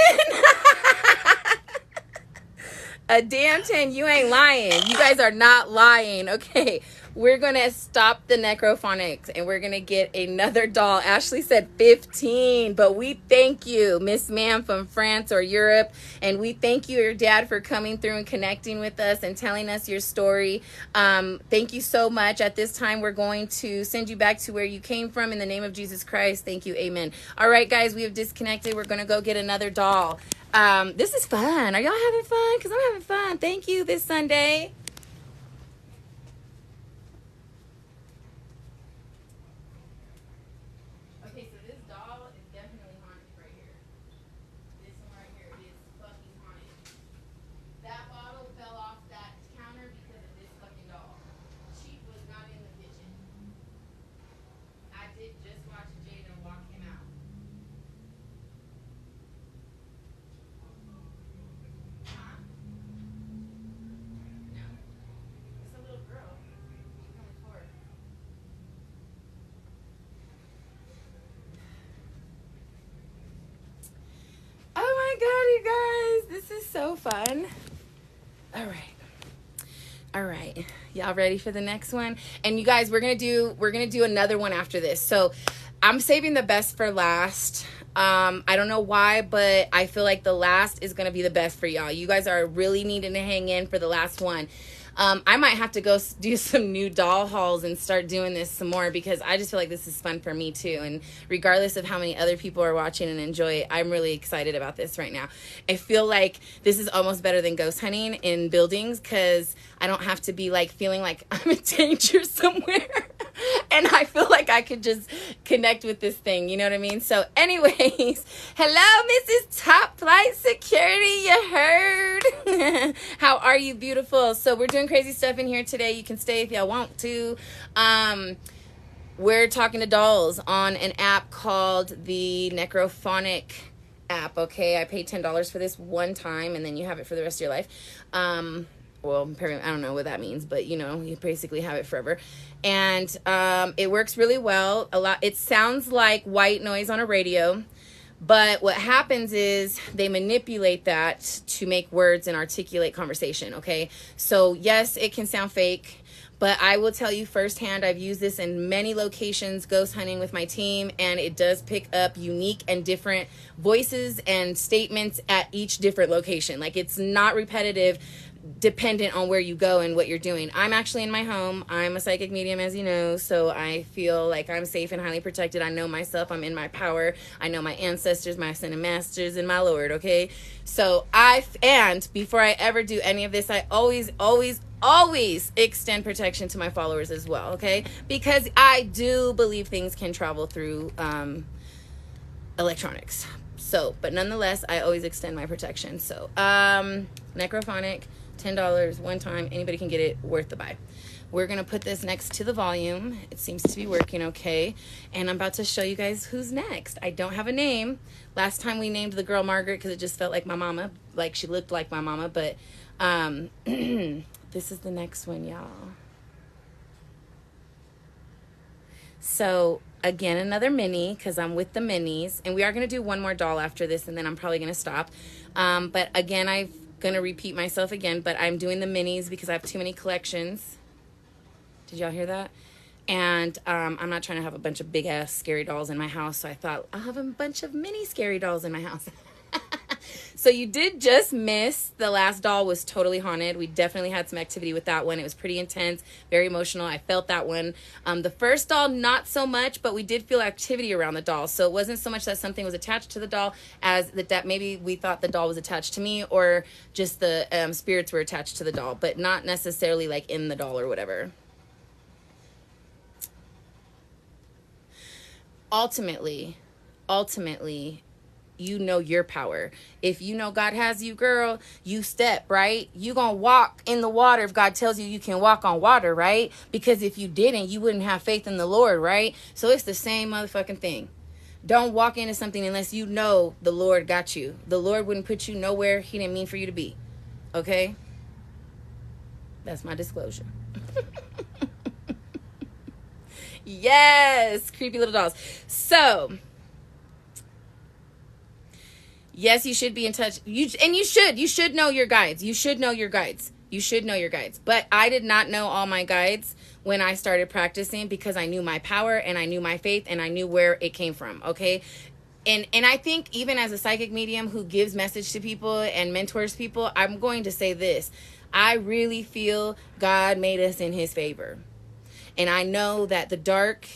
A damn 10. You ain't lying. You guys are not lying. Okay. We're going to stop the necrophonics and we're going to get another doll. Ashley said 15, but we thank you, Miss Ma'am from France or Europe. And we thank you, your dad, for coming through and connecting with us and telling us your story. Thank you so much. At this time, we're going to send you back to where you came from in the name of Jesus Christ. Thank you. Amen. All right, guys, we have disconnected. We're going to go get another doll. This is fun. Are y'all having fun? Because I'm having fun. Thank you this Sunday. Okay, so this doll is definitely haunted right here. This one right here is fucking haunted. That bottle fell off that counter because of this fucking doll. Chief was not in the kitchen. I did just watch Jaden walk him out. Huh? No. It's a little girl. She's only 4. Oh my God, you guys. This is so fun. All right. All right. Y'all ready for the next one? And you guys, we're going to do another one after this. So I'm saving the best for last. I don't know why, but I feel like the last is going to be the best for y'all. You guys are really needing to hang in for the last one. I might have to go do some new doll hauls and start doing this some more because I just feel like this is fun for me too. And regardless of how many other people are watching and enjoy it, I'm really excited about this right now. I feel like this is almost better than ghost hunting in buildings because I don't have to be like feeling like I'm in danger somewhere. And I feel like I could just connect with this thing. You know what I mean? So anyways, hello, Mrs. Top Flight Security. You heard? How are you, beautiful? So we're doing crazy stuff in here today. You can stay if y'all want to. We're talking to dolls on an app called the Necrophonic app. Okay, I paid $10 for this one time, and then you have it for the rest of your life. Well, I don't know what that means, but you know, you basically have it forever. And it works really well. It sounds like white noise on a radio, but what happens is they manipulate that to make words and articulate conversation. Okay, so yes, it can sound fake, but I will tell you firsthand, I've used this in many locations, ghost hunting with my team, and it does pick up unique and different voices and statements at each different location. Like, it's not repetitive, dependent on where you go and what you're doing. I'm actually in my home. I'm a psychic medium, as you know, so I feel like I'm safe and highly protected. I know myself. I'm in my power. I know my ancestors, my ascended masters, and my Lord, okay? So and before I ever do any of this, I always extend protection to my followers as well, okay? Because I do believe things can travel through electronics. So, but nonetheless, I always extend my protection. So, Necrophonic, $10, one time. Anybody can get it, worth the buy. we're going to put this next to the volume. It seems to be working okay. And I'm about to show you guys who's next. I don't have a name. Last time we named the girl Margaret because it just felt like my mama, like she looked like my mama. But this is the next one, y'all. So again, another mini, because I'm with the minis, and we are going to do one more doll after this, and then I'm probably going to stop. But again, I'm going to repeat myself again, but I'm doing the minis because I have too many collections. Did y'all hear that? And I'm not trying to have a bunch of big ass scary dolls in my house, so I thought I'll have a bunch of mini scary dolls in my house. So you did just miss the last doll was totally haunted. We definitely had some activity with that one. It was pretty intense, very emotional. I felt that one. The first doll, not so much, but we did feel activity around the doll. So it wasn't so much that something was attached to the doll as that maybe we thought the doll was attached to me, or just the spirits were attached to the doll, but not necessarily like in the doll or whatever. Ultimately, you know your power. If you know God has you, girl, you step, right? You gonna walk in the water if God tells you you can walk on water, right? Because if you didn't, you wouldn't have faith in the Lord, right? So it's the same motherfucking thing. Don't walk into something unless you know the Lord got you. The Lord wouldn't put you nowhere He didn't mean for you to be. Okay? That's my disclosure. Yes, creepy little dolls. So yes, you should be in touch. You should know your guides. You should know your guides. But I did not know all my guides when I started practicing, because I knew my power and I knew my faith and I knew where it came from. Okay. And I think even as a psychic medium who gives message to people and mentors people, I'm going to say this. I really feel God made us in His favor. And I know that the dark,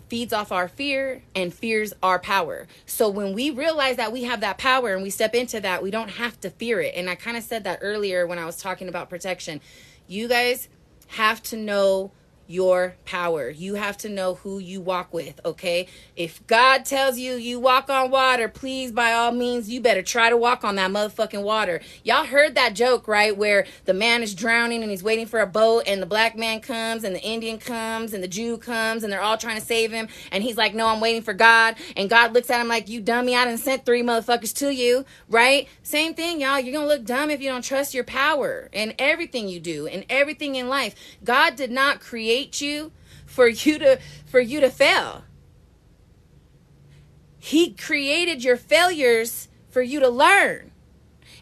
feeds off our fear, and fears our power. So when we realize that we have that power and we step into that, we don't have to fear it. And I kind of said that earlier when I was talking about protection. You guys have to know your power. You have to know who you walk with, okay? If God tells you you walk on water, please, by all means, you better try to walk on that motherfucking water. Y'all heard that joke, right? Where the man is drowning and he's waiting for a boat, and the black man comes and the Indian comes and the Jew comes and they're all trying to save him. And he's like, no, I'm waiting for God. And God looks at him like, you dummy, I done sent 3 motherfuckers to you, right? Same thing, y'all. You're gonna look dumb if you don't trust your power in everything you do and everything in life. God did not create you for you to fail. He created your failures for you to learn.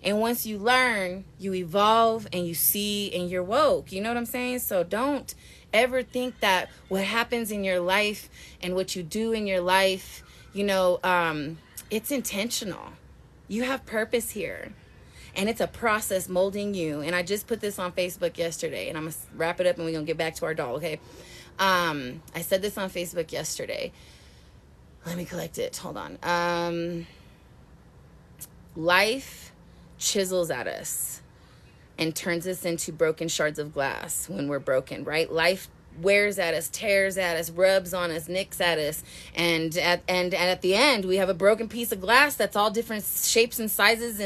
And once you learn, you evolve and you see and you're woke. You know what I'm saying? So don't ever think that what happens in your life and what you do in your life, it's intentional. You have purpose here. And it's a process molding you. And I just put this on Facebook yesterday. And I'm going to wrap it up and we're going to get back to our doll, okay? I said this on Facebook yesterday. Let me collect it. Hold on. Life chisels at us and turns us into broken shards of glass when we're broken, right? Life wears at us, tears at us, rubs on us, nicks at us, and at the end we have a broken piece of glass that's all different shapes and sizes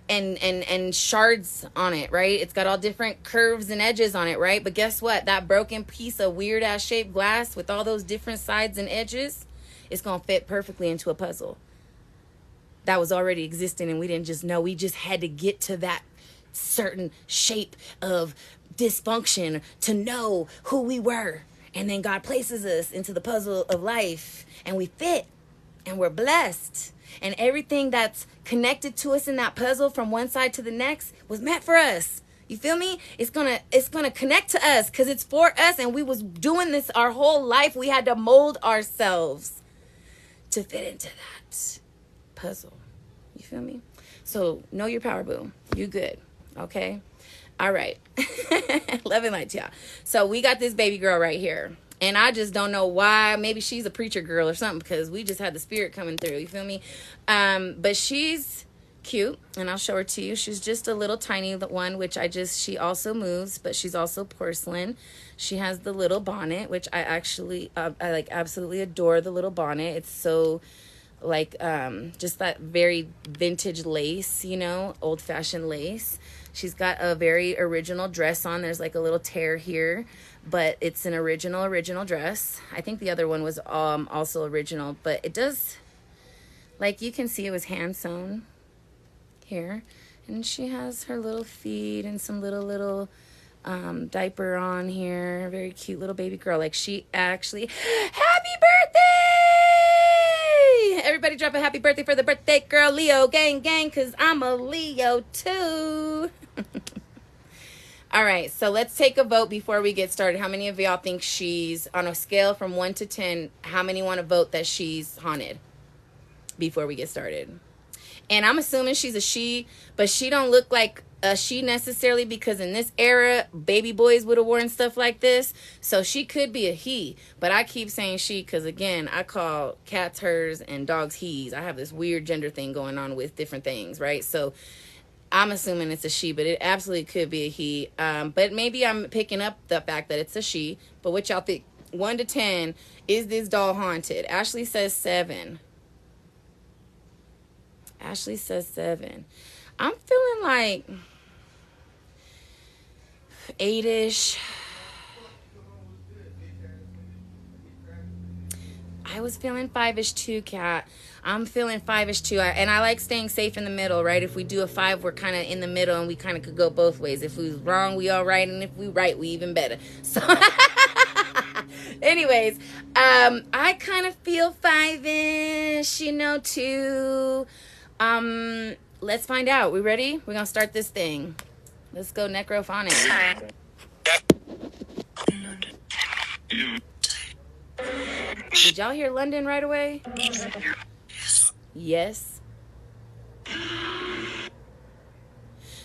and shards on it, right? It's got all different curves and edges on it, right? But guess what? That broken piece of weird ass shaped glass with all those different sides and edges, it's gonna fit perfectly into a puzzle that was already existing, and we didn't just know. We just had to get to that certain shape of dysfunction to know who we were. And then God places us into the puzzle of life, and we fit, and we're blessed, and everything that's connected to us in that puzzle from one side to the next was meant for us. You feel me? It's gonna connect to us because it's for us, and we was doing this our whole life. We had to mold ourselves to fit into that puzzle. You feel me? So know your power, boo. You good. Okay? All right. Love and light, y'all. So we got this baby girl right here. And I just don't know why. Maybe she's a preacher girl or something, because we just had the spirit coming through. You feel me? But she's cute, and I'll show her to you. She's just a little tiny one, which she also moves, but she's also porcelain. She has the little bonnet, which I absolutely adore the little bonnet. It's so just that very vintage lace, old-fashioned lace. She's got a very original dress on. There's like a little tear here, but it's an original dress. I think the other one was also original, but it does, like you can see it was hand sewn here. And she has her little feet and some little diaper on here. Very cute little baby girl. Like she actually, happy birthday! Everybody drop a happy birthday for the birthday girl. Leo gang, because I'm a Leo too. All right, so let's take a vote before we get started. How many of y'all think she's, on a scale from 1 to 10, how many want to vote that she's haunted before we get started? And I'm assuming she's a she, but she don't look like a she necessarily, because in this era, baby boys would have worn stuff like this. So she could be a he, but I keep saying she because, again, I call cats hers and dogs he's. I have this weird gender thing going on with different things, right? So I'm assuming it's a she, but it absolutely could be a he. But maybe I'm picking up the fact that it's a she. But what y'all think? 1 to 10, is this doll haunted? Ashley says 7. Ashley says 7. I'm feeling like 8-ish. I was feeling 5-ish too, Kat. I'm feeling 5-ish too. And I like staying safe in the middle, right? If we do a 5, we're kind of in the middle and we kind of could go both ways. If we was wrong, we all right. And if we right, we even better. So anyways, I kind of feel 5-ish, too. Let's find out. We ready? We're going to start this thing. Let's go necrophonic. Did y'all hear London right away? Yes.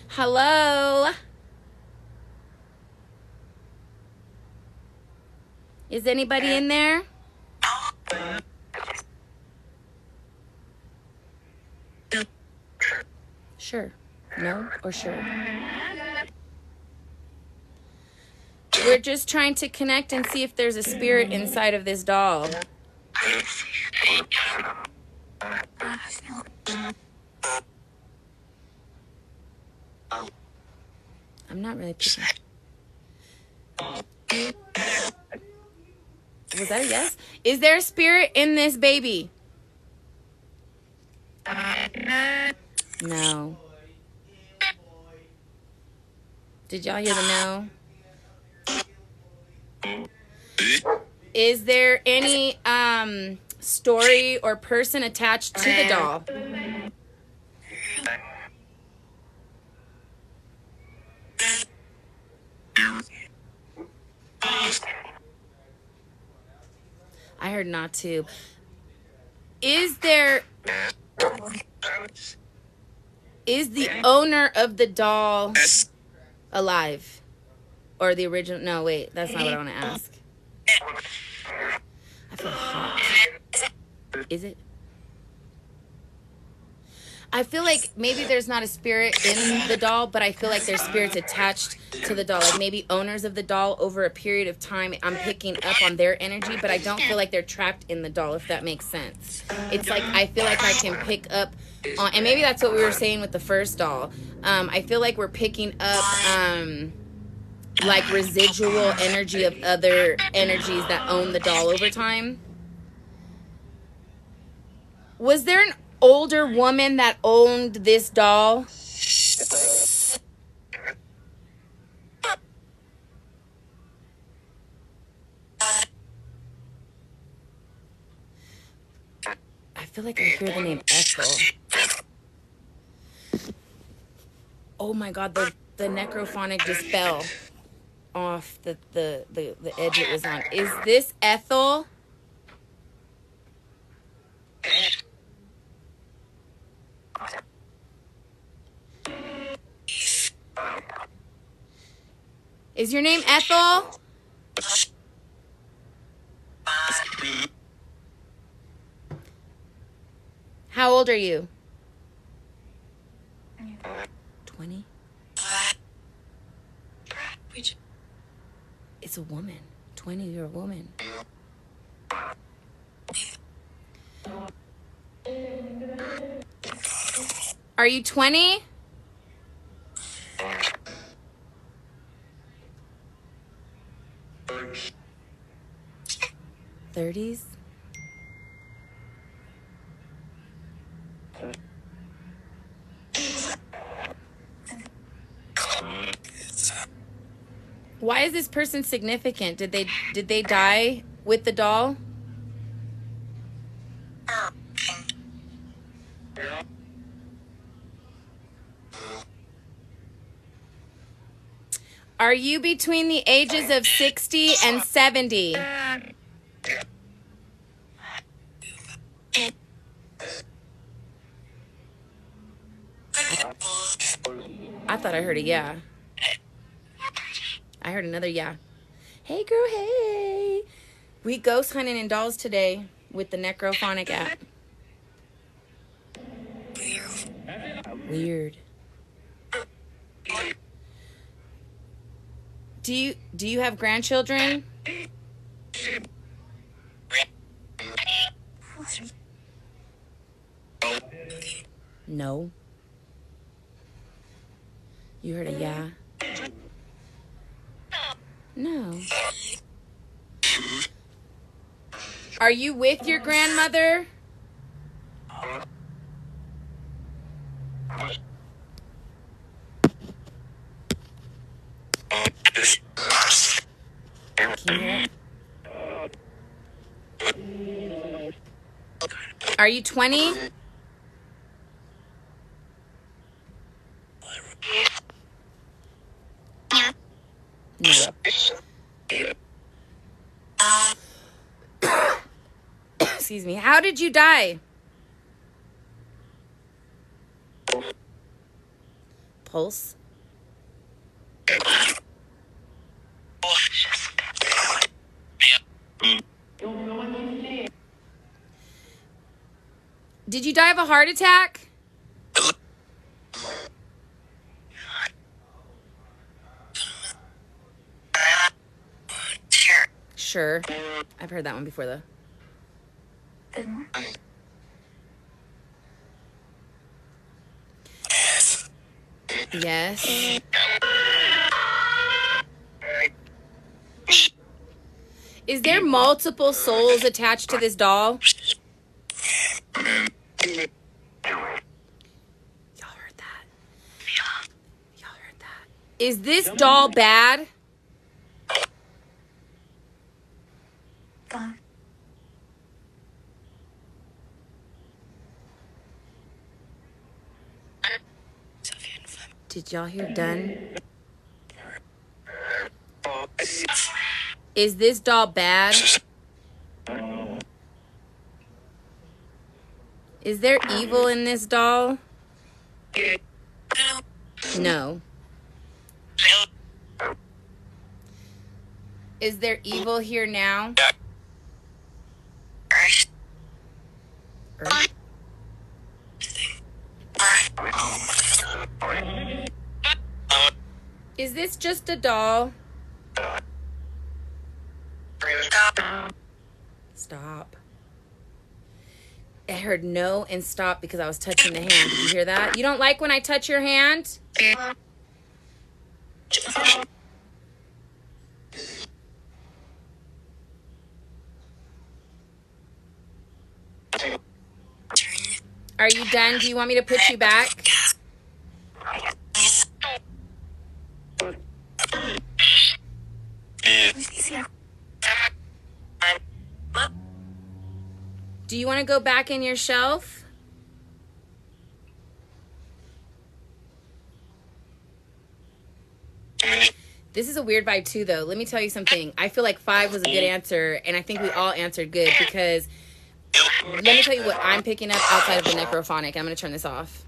Hello? Is anybody in there? Sure. No or sure? We're just trying to connect and see if there's a spirit inside of this doll. I'm not really picking. Was that a yes? Is there a spirit in this baby? No. Did y'all hear the no? Is there any story or person attached to the doll? I heard not to. Is the owner of the doll alive? Or the original? No, wait, that's not what I want to ask. I feel hot. Is it? I feel like maybe there's not a spirit in the doll, but I feel like there's spirits attached to the doll. Like maybe owners of the doll over a period of time, I'm picking up on their energy, but I don't feel like they're trapped in the doll, if that makes sense. It's like I feel like I can pick up on, and maybe that's what we were saying with the first doll. I feel like we're picking up like residual energy of other energies that own the doll over time. Was there an older woman that owned this doll? I feel like I hear the name Ethel. Oh my God, the necrophonic just fell off the edge it was on. Is this Ethel? Is your name Ethel? How old are you? 20? It's a woman. 20, you're a woman. Are you 20? 30s? Why is this person significant? Did they die with the doll? Are you between the ages of 60 and 70? I thought I heard a yeah. I heard another yeah. Hey girl, hey. We ghost hunting in dolls today with the Necrophonic app. Weird. Do you have grandchildren? No. You heard a yeah? No. Are you with your grandmother? Can you hear it? Are you 20? No. Excuse me. How did you die? Pulse? Did you die of a heart attack? Sure. I've heard that one before, though. Yes. Is there multiple souls attached to this doll? Y'all heard that? Y'all heard that? Is this doll bad? Did y'all hear done? Is this doll bad? Is there evil in this doll? No. Is there evil here now? Earth? Is this just a doll? Stop. I heard no and stop because I was touching the hand. Did you hear that? You don't like when I touch your hand? Are you done? Do you want me to put you back? Do you want to go back in your shelf? This is a weird vibe too, though. Let me tell you something. I feel like 5 was a good answer, and I think we all answered good because let me tell you what I'm picking up outside of the Necrophonic. I'm going to turn this off.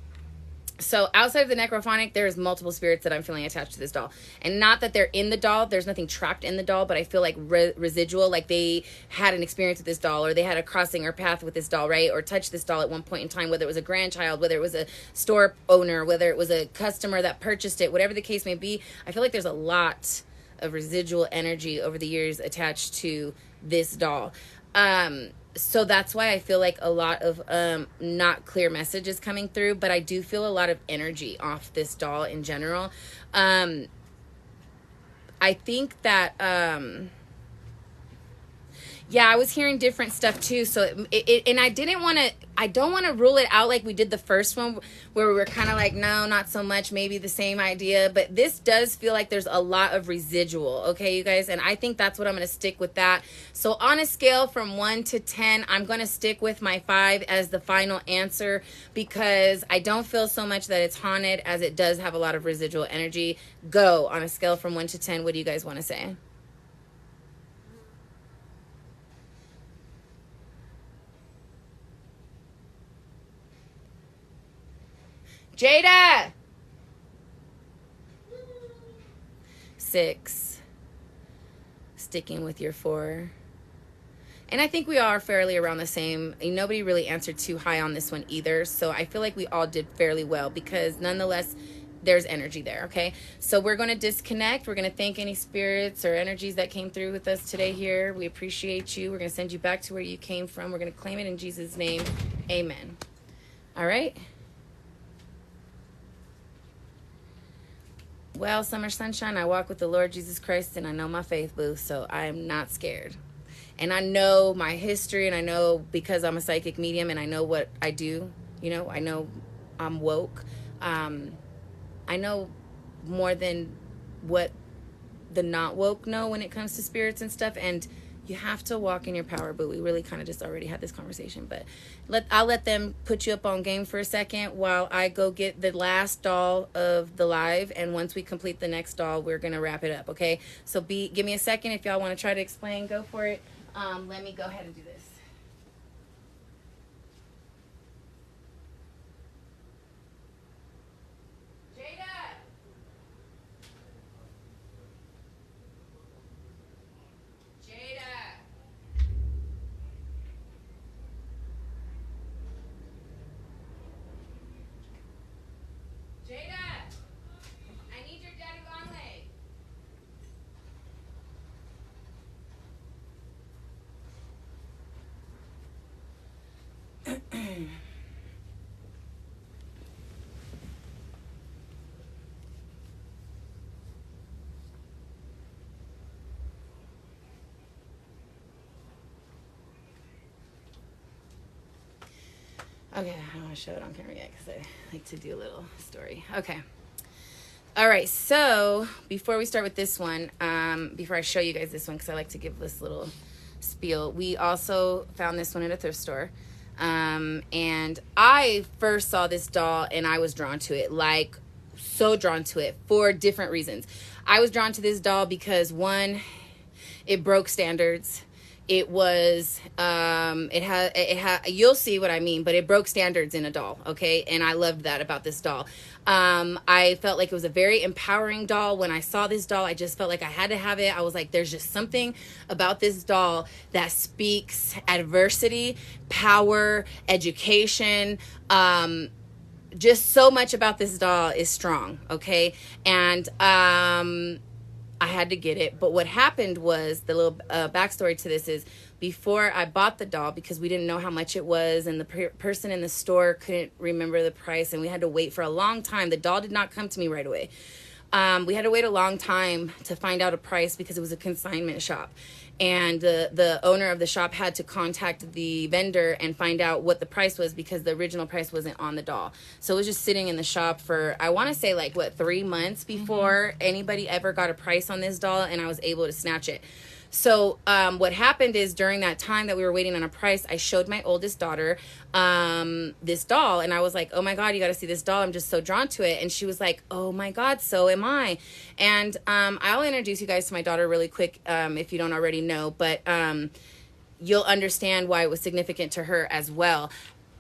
So outside of the Necrophonic, there's multiple spirits that I'm feeling attached to this doll. And not that they're in the doll. There's nothing trapped in the doll, but I feel like residual, like they had an experience with this doll, or they had a crossing or path with this doll, right? Or touched this doll at one point in time, whether it was a grandchild, whether it was a store owner, whether it was a customer that purchased it, whatever the case may be. I feel like there's a lot of residual energy over the years attached to this doll. So that's why I feel like a lot of not clear messages coming through, but I do feel a lot of energy off this doll in general. I think that, Yeah, I was hearing different stuff too. So and I don't want to rule it out like we did the first one where we were kind of like, no, not so much, maybe the same idea. But this does feel like there's a lot of residual. Okay, you guys. And I think that's what I'm going to stick with that. So on a scale from 1 to 10, I'm going to stick with my 5 as the final answer because I don't feel so much that it's haunted as it does have a lot of residual energy. Go on a scale from 1 to 10. What do you guys want to say? Jada! 6. Sticking with your 4. And I think we all are fairly around the same. Nobody really answered too high on this one either. So I feel like we all did fairly well because nonetheless, there's energy there, okay? So we're going to disconnect. We're going to thank any spirits or energies that came through with us today here. We appreciate you. We're going to send you back to where you came from. We're going to claim it in Jesus' name. Amen. All right? Well, Summer Sunshine, I walk with the Lord Jesus Christ and I know my faith, boo, so I'm not scared. And I know my history and I know because I'm a psychic medium and I know what I do, you know, I know I'm woke. I know more than what the not woke know when it comes to spirits and stuff. And you have to walk in your power, but we really kind of just already had this conversation. But I'll let them put you up on game for a second while I go get the last doll of the live. And once we complete the next doll, we're going to wrap it up, okay? So give me a second. If y'all want to try to explain, go for it. Let me go ahead and do this. Okay, I don't want to show it on camera yet because I like to do a little story. Okay. All right, so before we start with this one, before I show you guys this one, because I like to give this little spiel, we also found this one at a thrift store. And I first saw this doll and I was drawn to it, like so drawn to it for different reasons. I was drawn to this doll because one, it broke standards. It was, it had, you'll see what I mean, but it broke standards in a doll. Okay. And I loved that about this doll. I felt like it was a very empowering doll. When I saw this doll, I just felt like I had to have it. I was like, there's just something about this doll that speaks adversity, power, education, just so much about this doll is strong. Okay. And, I had to get it. But what happened was, the little backstory to this is, before I bought the doll, because we didn't know how much it was and the person in the store couldn't remember the price and we had to wait for a long time. The doll did not come to me right away. We had to wait a long time to find out a price because it was a consignment shop. And the owner of the shop had to contact the vendor and find out what the price was because the original price wasn't on the doll. So it was just sitting in the shop for, I want to say 3 months before anybody ever got a price on this doll, and I was able to snatch it. So what happened is, during that time that we were waiting on a price, I showed my oldest daughter this doll, and I was like, oh my God, you got to see this doll. I'm just so drawn to it. And she was like, oh my God, so am I. And I'll introduce you guys to my daughter really quick if you don't already know, but you'll understand why it was significant to her as well.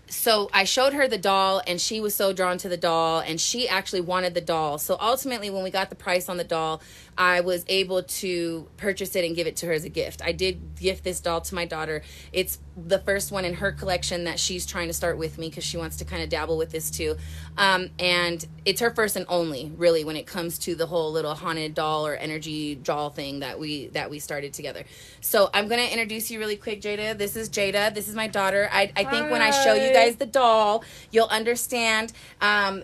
So I showed her the doll and she was so drawn to the doll and she actually wanted the doll. So ultimately, when we got the price on the doll, I was able to purchase it and give it to her as a gift. I did gift this doll to my daughter. It's the first one in her collection that she's trying to start with me because she wants to kind of dabble with this too. And it's her first and only, really, when it comes to the whole little haunted doll or energy doll thing that we started together. So I'm going to introduce you really quick, Jada. This is Jada. This is my daughter. I think when I show you guys the doll, you'll understand,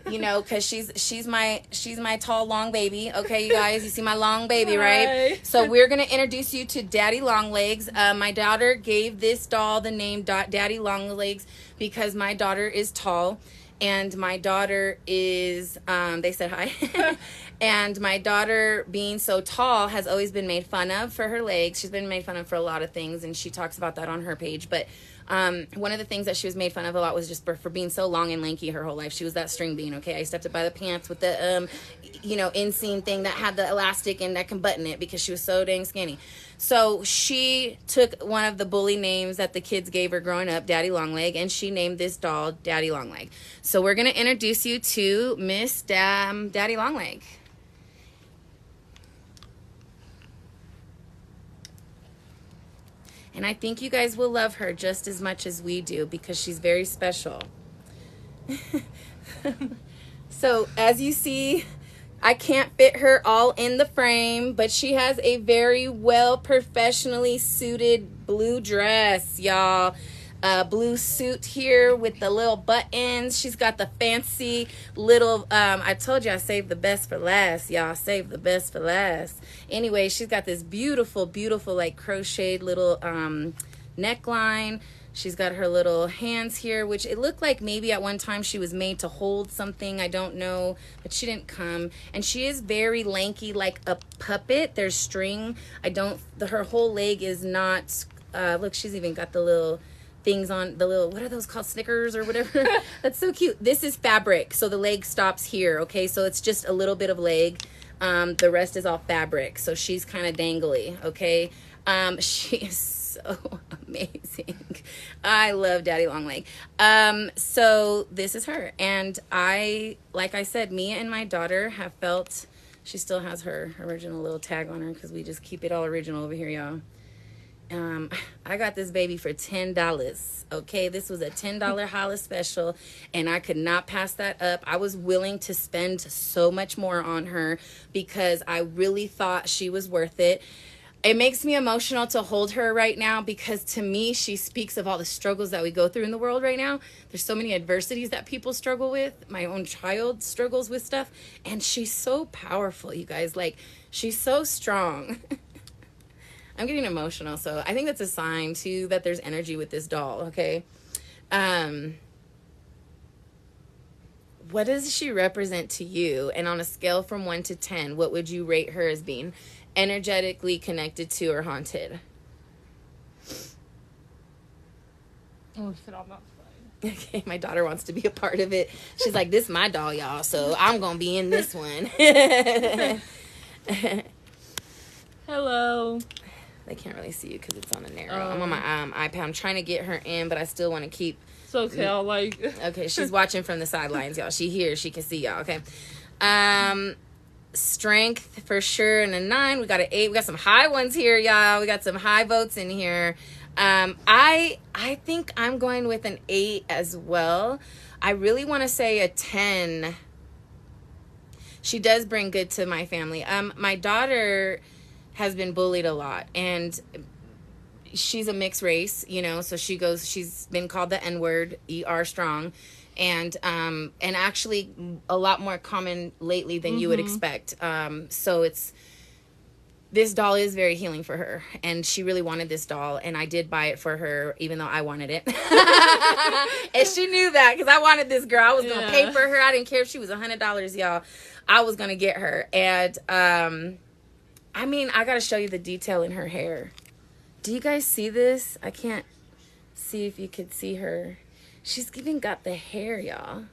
you know, because she's my tall, long baby. Okay, you guys, you see my long baby, right? So we're going to introduce you to Daddy Longlegs. My daughter gave this doll the name Daddy Longlegs because my daughter is tall. And my daughter is, they said hi. And my daughter, being so tall, has always been made fun of for her legs. She's been made fun of for a lot of things, and she talks about that on her page. But one of the things that she was made fun of a lot was just for being so long and lanky her whole life. She was that string bean, okay? I used to have to buy the pants with the, you know, inseam thing that had the elastic and that can button it because she was so dang skinny. So she took one of the bully names that the kids gave her growing up, Daddy Longleg, and she named this doll Daddy Longleg. So we're going to introduce you to Miss Daddy Longleg. And I think you guys will love her just as much as we do because she's very special. So as you see, I can't fit her all in the frame, but she has a very well professionally suited blue dress, y'all. Blue suit here with the little buttons. She's got the fancy little, I told you I saved the best for last, y'all. Saved the best for last. Anyway, she's got this beautiful, beautiful, like crocheted little neckline. She's got her little hands here, which it looked like maybe at one time she was made to hold something. I don't know, but she didn't come. And she is very lanky, like a puppet. There's string. Her whole leg is not, look, she's even got the little things on the little, what are those called, Snickers or whatever. That's so cute. This is fabric, so the leg stops here, okay? So it's just a little bit of leg. The rest is all fabric, so she's kind of dangly, okay? She is so amazing. I love Daddy Longleg. So this is her, and like I said, Mia and my daughter have felt, she still has her original little tag on her because we just keep it all original over here, y'all. I got this baby for $10. Okay, this was a $10 Holla special, and I could not pass that up. I was willing to spend so much more on her because I really thought she was worth it. It makes me emotional to hold her right now because to me, she speaks of all the struggles that we go through in the world right now. There's so many adversities that people struggle with. My own child struggles with stuff, and she's so powerful, you guys. Like, she's so strong. I'm getting emotional, so I think that's a sign, too, that there's energy with this doll, okay? What does she represent to you? And on a scale from 1 to 10, what would you rate her as being? Energetically connected to or haunted? Oh, shit, I'm not fine. Okay, my daughter wants to be a part of it. She's like, this is my doll, y'all, so I'm going to be in this one. Hello. They can't really see you because it's on the narrow. I'm on my iPad. I'm trying to get her in, but I still want to keep... It's okay, I'll like... Okay, she's watching from the sidelines, y'all. She hears, she can see y'all, okay? Strength, for sure, and a 9. We got an 8. We got some high ones here, y'all. We got some high votes in here. I think I'm going with an 8 as well. I really want to say a 10. She does bring good to my family. My daughter has been bullied a lot, and she's a mixed race, you know, so she's been called the N-word, ER strong, and actually a lot more common lately than you would expect. So this doll is very healing for her, and she really wanted this doll, and I did buy it for her, even though I wanted it. And she knew that, because I wanted this girl. I was going to pay for her. I didn't care if she was $100, y'all. I was going to get her, and I mean, I got to show you the detail in her hair. Do you guys see this? I can't see if you could see her. She's even got the hair, y'all.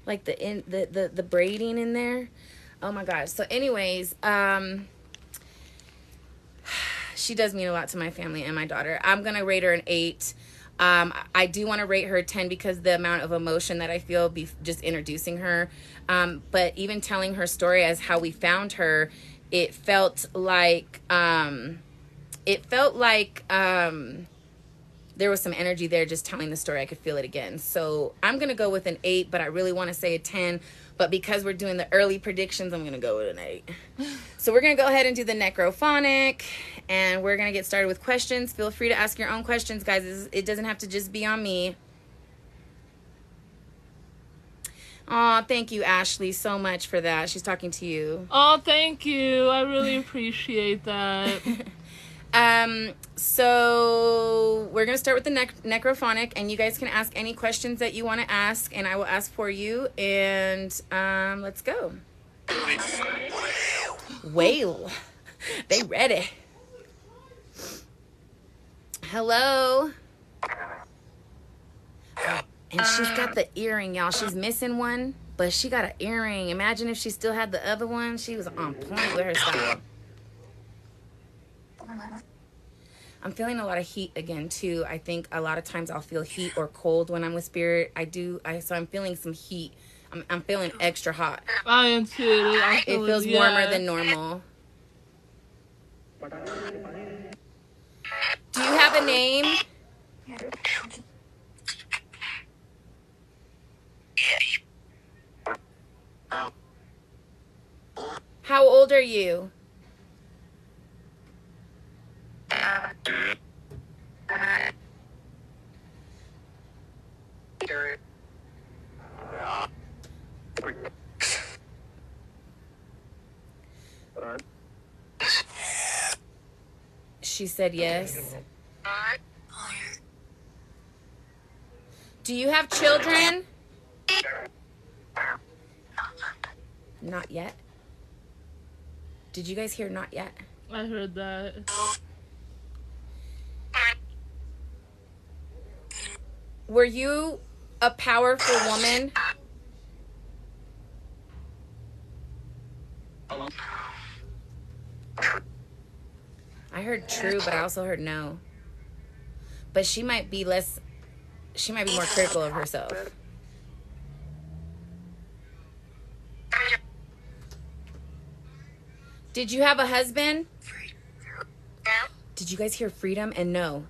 Like the braiding in there. Oh my gosh. So anyways, she does mean a lot to my family and my daughter. I'm going to rate her an 8. I do want to rate her a 10 because the amount of emotion that I feel just introducing her. But even telling her story as how we found her, it felt like there was some energy there just telling the story. I could feel it again. So I'm going to go with an 8, but I really want to say a 10. But because we're doing the early predictions, I'm going to go with an 8. So we're going to go ahead and do the necrophonic. And we're going to get started with questions. Feel free to ask your own questions, guys. It doesn't have to just be on me. Oh, thank you, Ashley, so much for that. She's talking to you. Oh, thank you. I really appreciate that. So we're going to start with the necrophonic, and you guys can ask any questions that you want to ask, and I will ask for you. And let's go. Whale. They ready. Hello. And she's got the earring, y'all. She's missing one, but she got an earring. Imagine if she still had the other one. She was on point with her style. I'm feeling a lot of heat again, too. I think a lot of times I'll feel heat or cold when I'm with spirit. So I'm feeling some heat. I'm feeling extra hot. I am too. It feels warmer than normal. Do you have a name? How old are you? She said yes. Do you have children? Not yet. Did you guys hear not yet? I heard that. Were you a powerful woman? I heard true, but I also heard no. But she might be more critical of herself. Did you have a husband? Did you guys hear freedom and no?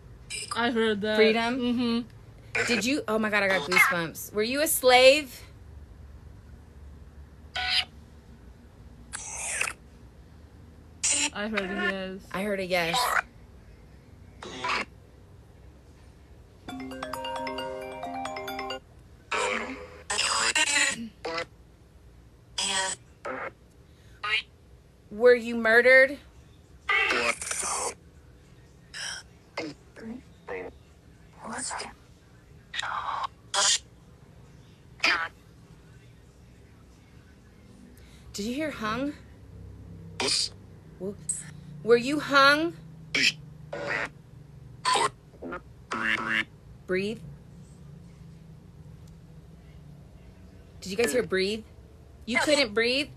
I heard that. Freedom? Mm-hmm. Did you? Oh my God, I got goosebumps. Were you a slave? I heard a yes. I heard a yes. Were you murdered? Did you hear hung? Whoops. Were you hung? Breathe. Did you guys hear breathe? You couldn't breathe?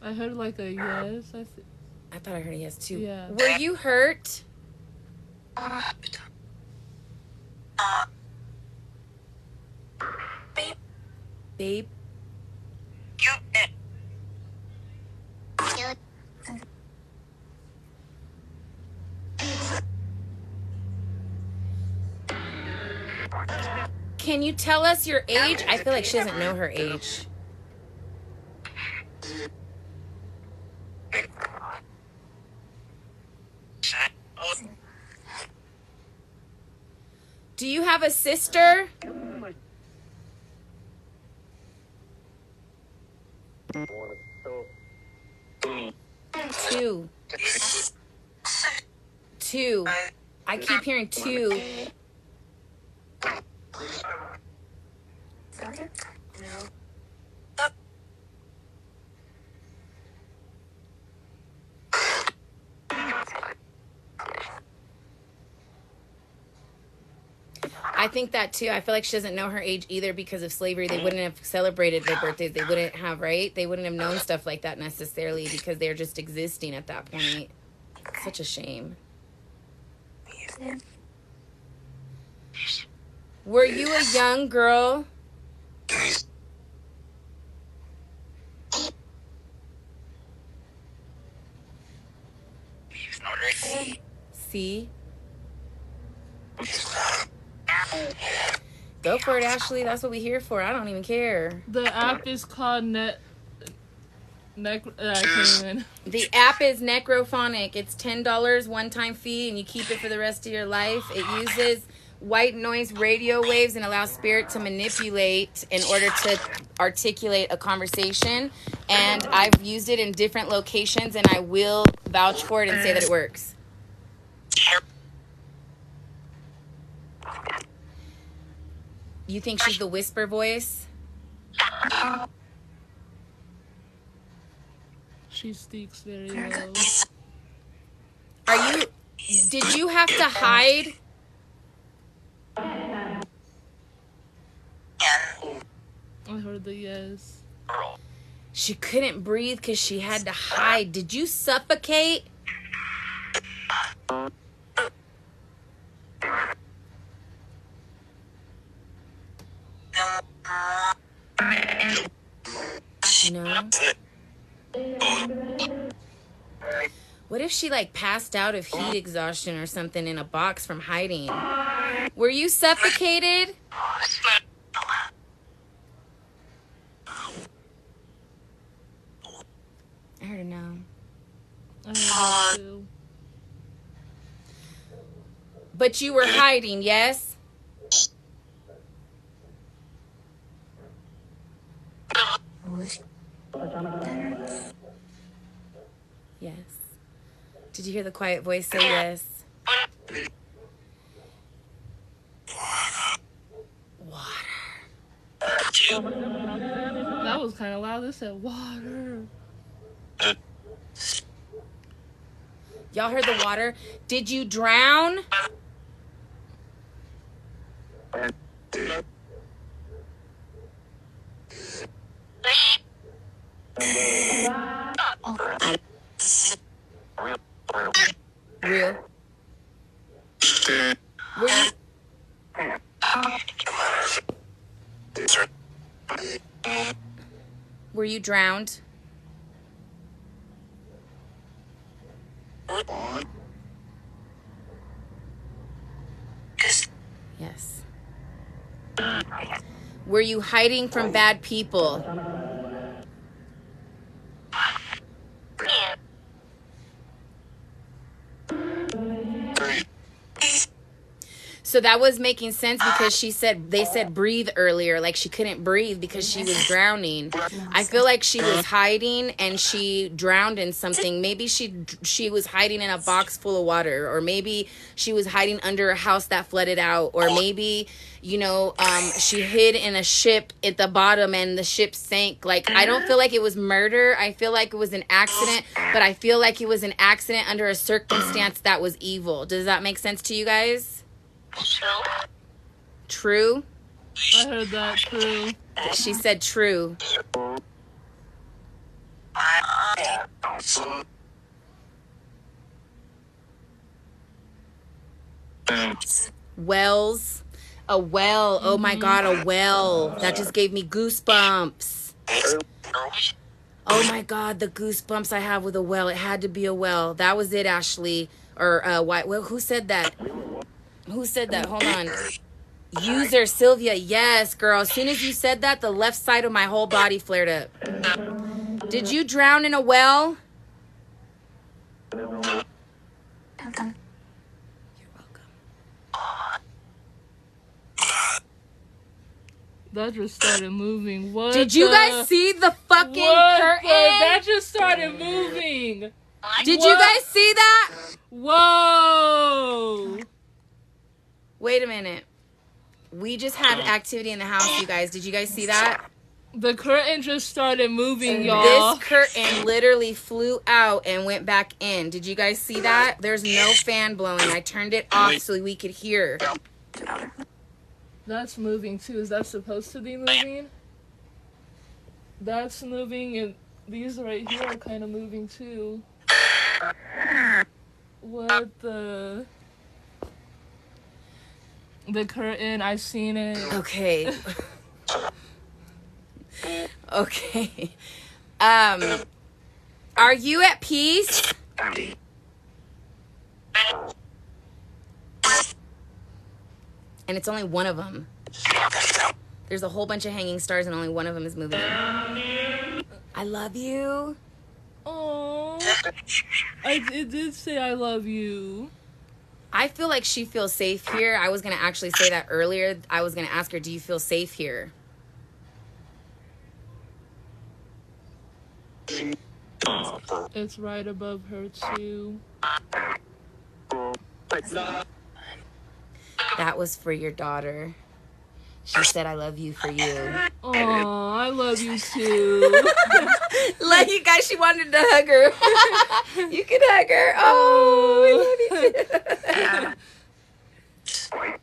I heard like a yes. I thought I heard a yes too. Yeah. Were you hurt? Babe? Can you tell us your age? I feel like she doesn't know her age. Do you have a sister? Two. I keep hearing two. I think that too. I feel like she doesn't know her age either because of slavery. They wouldn't have celebrated their birthdays. They wouldn't have, right? They wouldn't have known stuff like that necessarily because they're just existing at that point. Such a shame. Were you a young girl? see. Go for it, Ashley. That's what we're here for. I don't even care. The app is called I can't even. The app is Necrophonic. It's $10 one-time fee, and you keep it for the rest of your life. It uses white noise radio waves and allows spirit to manipulate in order to articulate a conversation. And I've used it in different locations, and I will vouch for it and say that it works. You think she's the whisper voice? She speaks very well. Did you have to hide? I heard the yes. She couldn't breathe because she had to hide. Did you suffocate? No. What if she like passed out of heat exhaustion or something in a box from hiding? Were you suffocated? I heard a no. I heard that too. But you were hiding, yes? Yes. Did you hear the quiet voice say yes? Water. That was kind of loud. It said water. Y'all heard the water? Did you drown? Real? Were you drowned? Yes. Were you hiding from bad people? So that was making sense because they said breathe earlier, like she couldn't breathe because she was drowning. I feel like she was hiding and she drowned in something. Maybe she was hiding in a box full of water, or maybe she was hiding under a house that flooded out, or maybe, she hid in a ship at the bottom and the ship sank. Like, I don't feel like it was murder. I feel like it was an accident, but I feel like it was an accident under a circumstance that was evil. Does that make sense to you guys? True? I heard that. True. She said true. Wells. A well. Oh my God, a well. That just gave me goosebumps. Oh my God, the goosebumps I have with a well. It had to be a well. That was it, Ashley. Or who said that? Who said that? Hold on. User Sylvia. Yes, girl. As soon as you said that, the left side of my whole body flared up. Did you drown in a well? You're welcome. That just started moving. What? Did you guys see the fucking curtain? That just started moving. Did you guys see that? Whoa. Wait a minute. We just had activity in the house, you guys. Did you guys see that? The curtain just started moving, y'all. This curtain literally flew out and went back in. Did you guys see that? There's no fan blowing. I turned it off so we could hear. That's moving too. Is that supposed to be moving? That's moving, and these right here are kind of moving too. What the... The curtain, I've seen it. Okay. Okay. Are you at peace? And it's only one of them. There's a whole bunch of hanging stars and only one of them is moving. I love you. Oh, it did say I love you. I feel like she feels safe here. I was going to actually say that earlier. I was going to ask her, do you feel safe here? It's right above her too. That was for your daughter. She said, I love you for you. Oh, I love you too. Like, you guys, she wanted to hug her. You can hug her. Oh, we love you too.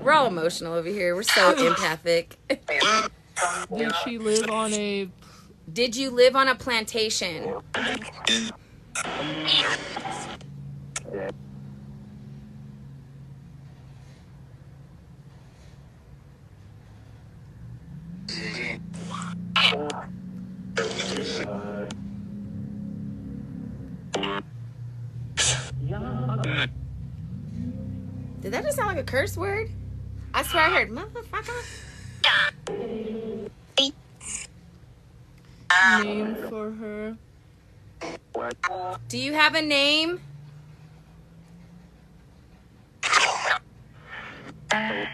We're all emotional over here. We're so empathic. Did she live on a... Did you live on a plantation? Did that just sound like a curse word? I swear I heard motherfucker. Name for her. Do you have a name? I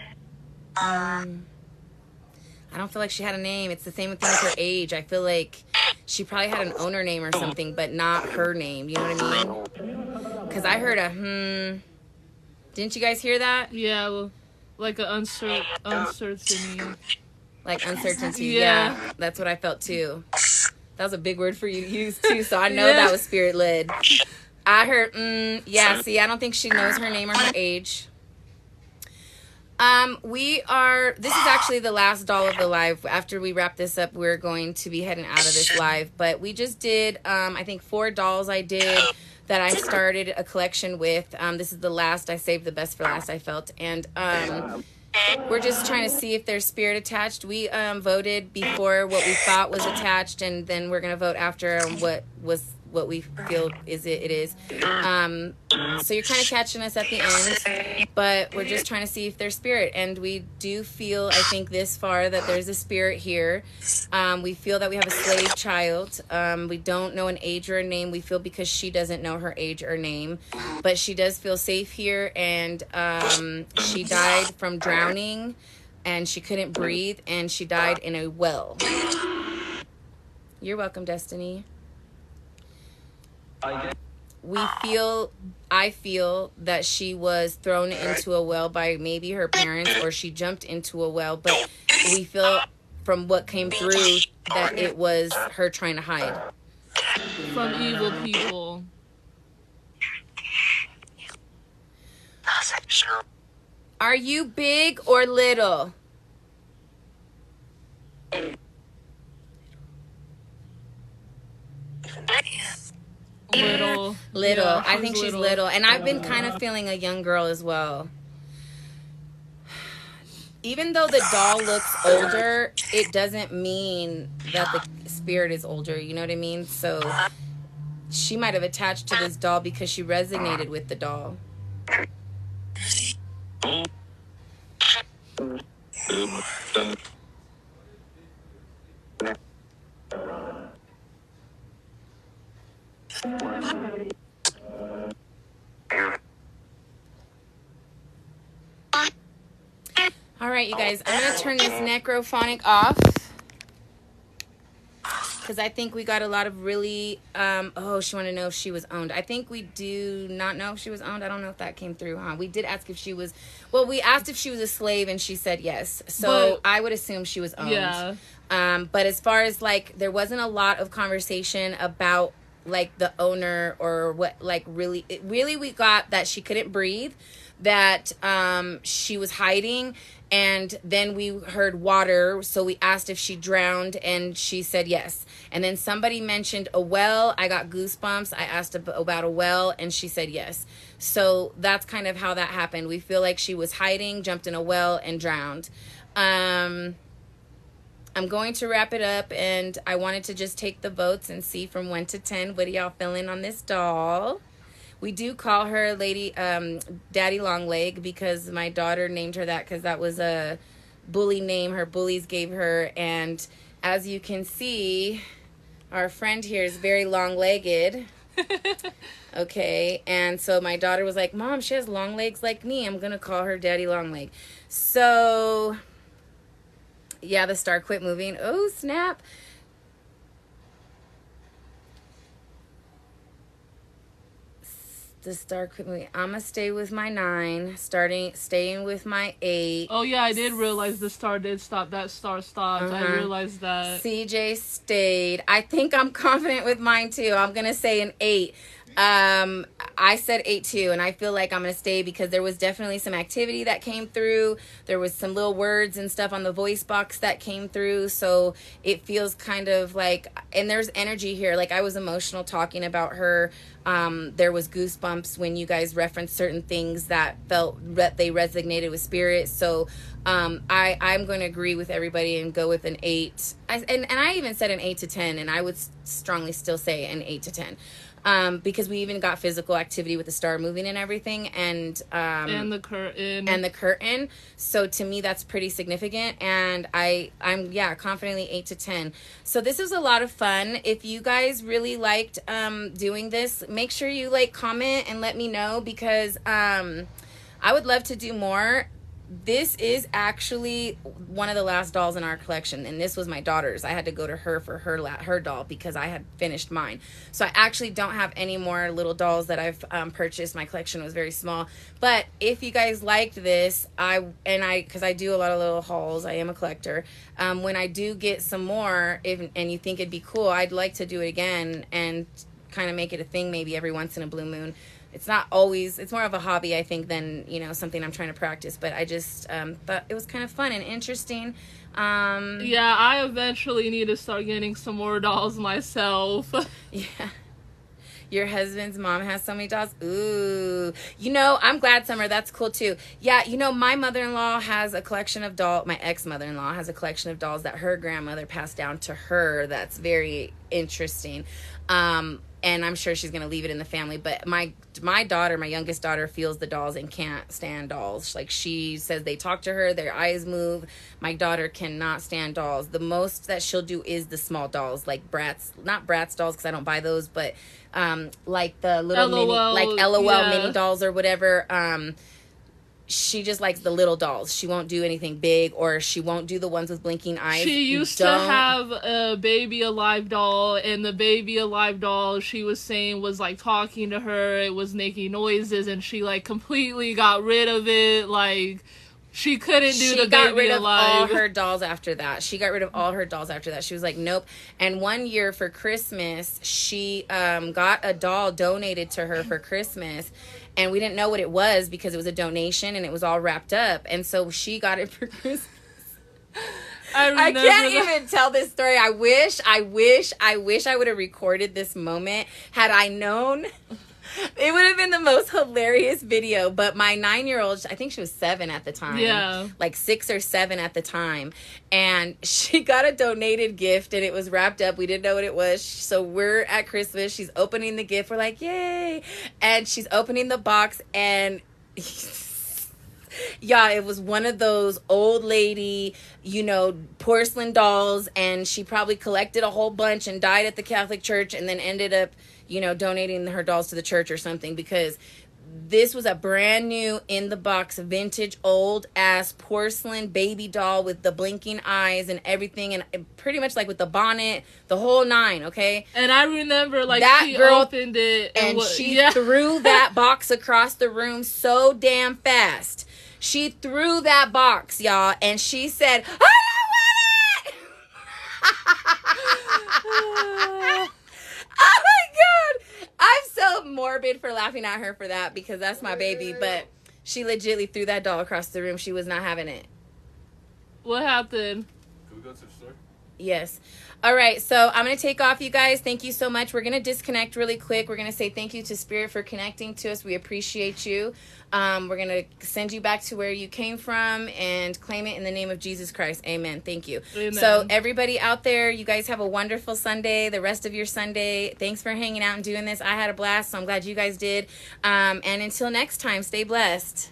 don't feel like she had a name. It's the same thing with her age. I feel like she probably had an owner name or something, but not her name. You know what I mean? Because I heard a Didn't you guys hear that? Yeah, well, like an uncertainty. Like uncertainty. Yeah. Yeah, that's what I felt too. That was a big word for you to use too, so I know Yeah. that was spirit led. I heard, yeah, see, I don't think she knows her name or her age. This is actually the last doll of the live. After we wrap this up, we're going to be heading out of this live. But we just did, I think 4 dolls I did that I started a collection with. This is the last. I saved the best for last, I felt. And we're just trying to see if there's spirit attached. We voted before what we thought was attached, and then we're going to vote after what we feel it is. So you're kind of catching us at the end, but we're just trying to see if there's spirit, and we do feel, I think this far, that there's a spirit here. We feel that we have a slave child. We don't know an age or a name. We feel because she doesn't know her age or name, but she does feel safe here, and she died from drowning, and she couldn't breathe, and she died in a well. You're welcome, Destiny. I feel that she was thrown into a well by maybe her parents, or she jumped into a well, but we feel from what came through that it was her trying to hide. From evil people. Are you big or little? Little. Little. Yeah, I think she's little. And I've been kind of feeling a young girl as well. Even though the doll looks older, it doesn't mean that the spirit is older. You know what I mean? So she might have attached to this doll because she resonated with the doll. All right, you guys, I'm going to turn this necrophonic off because I think we got a lot of really, she wanted to know if she was owned. I think we do not know if she was owned. I don't know if that came through, huh? We did ask if she was, we asked if she was a slave, and she said yes. So I would assume she was owned. Yeah. But as far as, like, there wasn't a lot of conversation about, like, the owner or what, like, really we got that she couldn't breathe, that she was hiding, and then we heard water, so we asked if she drowned, and she said yes. And then somebody mentioned a well. I got goosebumps. I asked about a well, and she said yes. So that's kind of how that happened. We feel like she was hiding, jumped in a well, and drowned. I'm going to wrap it up, and I wanted to just take the votes and see from 1 to 10, what are y'all feeling on this doll? We do call her Lady Daddy Long Leg because my daughter named her that because that was a bully name her bullies gave her. And as you can see, our friend here is very long-legged. Okay, and so my daughter was like, Mom, she has long legs like me. I'm going to call her Daddy Long Leg. So, yeah, the star quit moving. Oh, snap. The star quit moving. I'm going to stay with my 9, staying with my 8. Oh, yeah, I did realize the star did stop. That star stopped. I realized that. CJ stayed. I think I'm confident with mine, too. I'm going to say an 8. I said 8 too, and I feel like I'm gonna stay because there was definitely some activity that came through. There was some little words and stuff on the voice box that came through, so it feels kind of like, and there's energy here. Like I was emotional talking about her. There was goosebumps when you guys referenced certain things that felt that they resonated with spirit. So I'm going to agree with everybody and go with an 8. And I even said an 8 to 10, and I would strongly still say an 8 to 10. Because we even got physical activity with the star moving and everything, and the curtain. So to me, that's pretty significant, and I'm confidently 8 to 10. So this is a lot of fun. If you guys really liked doing this, make sure you comment and let me know because I would love to do more. This is actually one of the last dolls in our collection, and this was my daughter's. I had to go to her for her doll because I had finished mine. So I actually don't have any more little dolls that I've purchased. My collection was very small. But if you guys liked this, because I do a lot of little hauls, I am a collector. When I do get some more, and you think it'd be cool, I'd like to do it again and kind of make it a thing maybe every once in a blue moon. It's not always, it's more of a hobby, I think, than, something I'm trying to practice. But I just thought it was kind of fun and interesting. Yeah, I eventually need to start getting some more dolls myself. Yeah. Your husband's mom has so many dolls. Ooh. I'm glad, Summer. That's cool, too. Yeah, my mother-in-law has a collection of dolls. My ex-mother-in-law has a collection of dolls that her grandmother passed down to her. That's very interesting. And I'm sure she's going to leave it in the family. But my daughter, my youngest daughter, feels the dolls and can't stand dolls. Like, she says they talk to her, their eyes move. My daughter cannot stand dolls. The most that she'll do is the small dolls, like Bratz. Not Bratz dolls, because I don't buy those, but like the little LOL, mini, like LOL mini dolls or whatever. She just likes the little dolls. She won't do anything big, or she won't do the ones with blinking eyes. She used to have a Baby Alive doll, and the Baby Alive doll, she was saying, was talking to her. It was making noises, and she completely got rid of it. She couldn't do the Baby Alive. She got rid of all her dolls after that. She was like, nope. And one year for Christmas, she got a doll donated to her for Christmas. And we didn't know what it was because it was a donation and it was all wrapped up. And so she got it for Christmas. I can't even tell this story. I wish I would have recorded this moment. Had I known, it would have been the most hilarious video. But my 9-year-old, I think she was 7 at the time. Yeah. 6 or 7 at the time. And she got a donated gift and it was wrapped up. We didn't know what it was. So we're at Christmas. She's opening the gift. We're like, yay. And she's opening the box and... yeah, it was one of those old lady, porcelain dolls, and she probably collected a whole bunch and died at the Catholic Church and then ended up, donating her dolls to the church or something, because this was a brand new in the box, vintage, old ass porcelain baby doll with the blinking eyes and everything, and pretty much with the bonnet, the whole 9, okay? And I remember that she girl opened it and she threw that box across the room so damn fast. She threw that box, y'all, and she said, I don't want it! Oh my God! I'm so morbid for laughing at her for that because that's my baby, but she legitimately threw that doll across the room. She was not having it. What happened? Can we go to the store? Yes. All right, so I'm going to take off, you guys. Thank you so much. We're going to disconnect really quick. We're going to say thank you to Spirit for connecting to us. We appreciate you. We're going to send you back to where you came from and claim it in the name of Jesus Christ. Amen. Thank you. Amen. So everybody out there, you guys have a wonderful Sunday, the rest of your Sunday. Thanks for hanging out and doing this. I had a blast, so I'm glad you guys did. And until next time, stay blessed.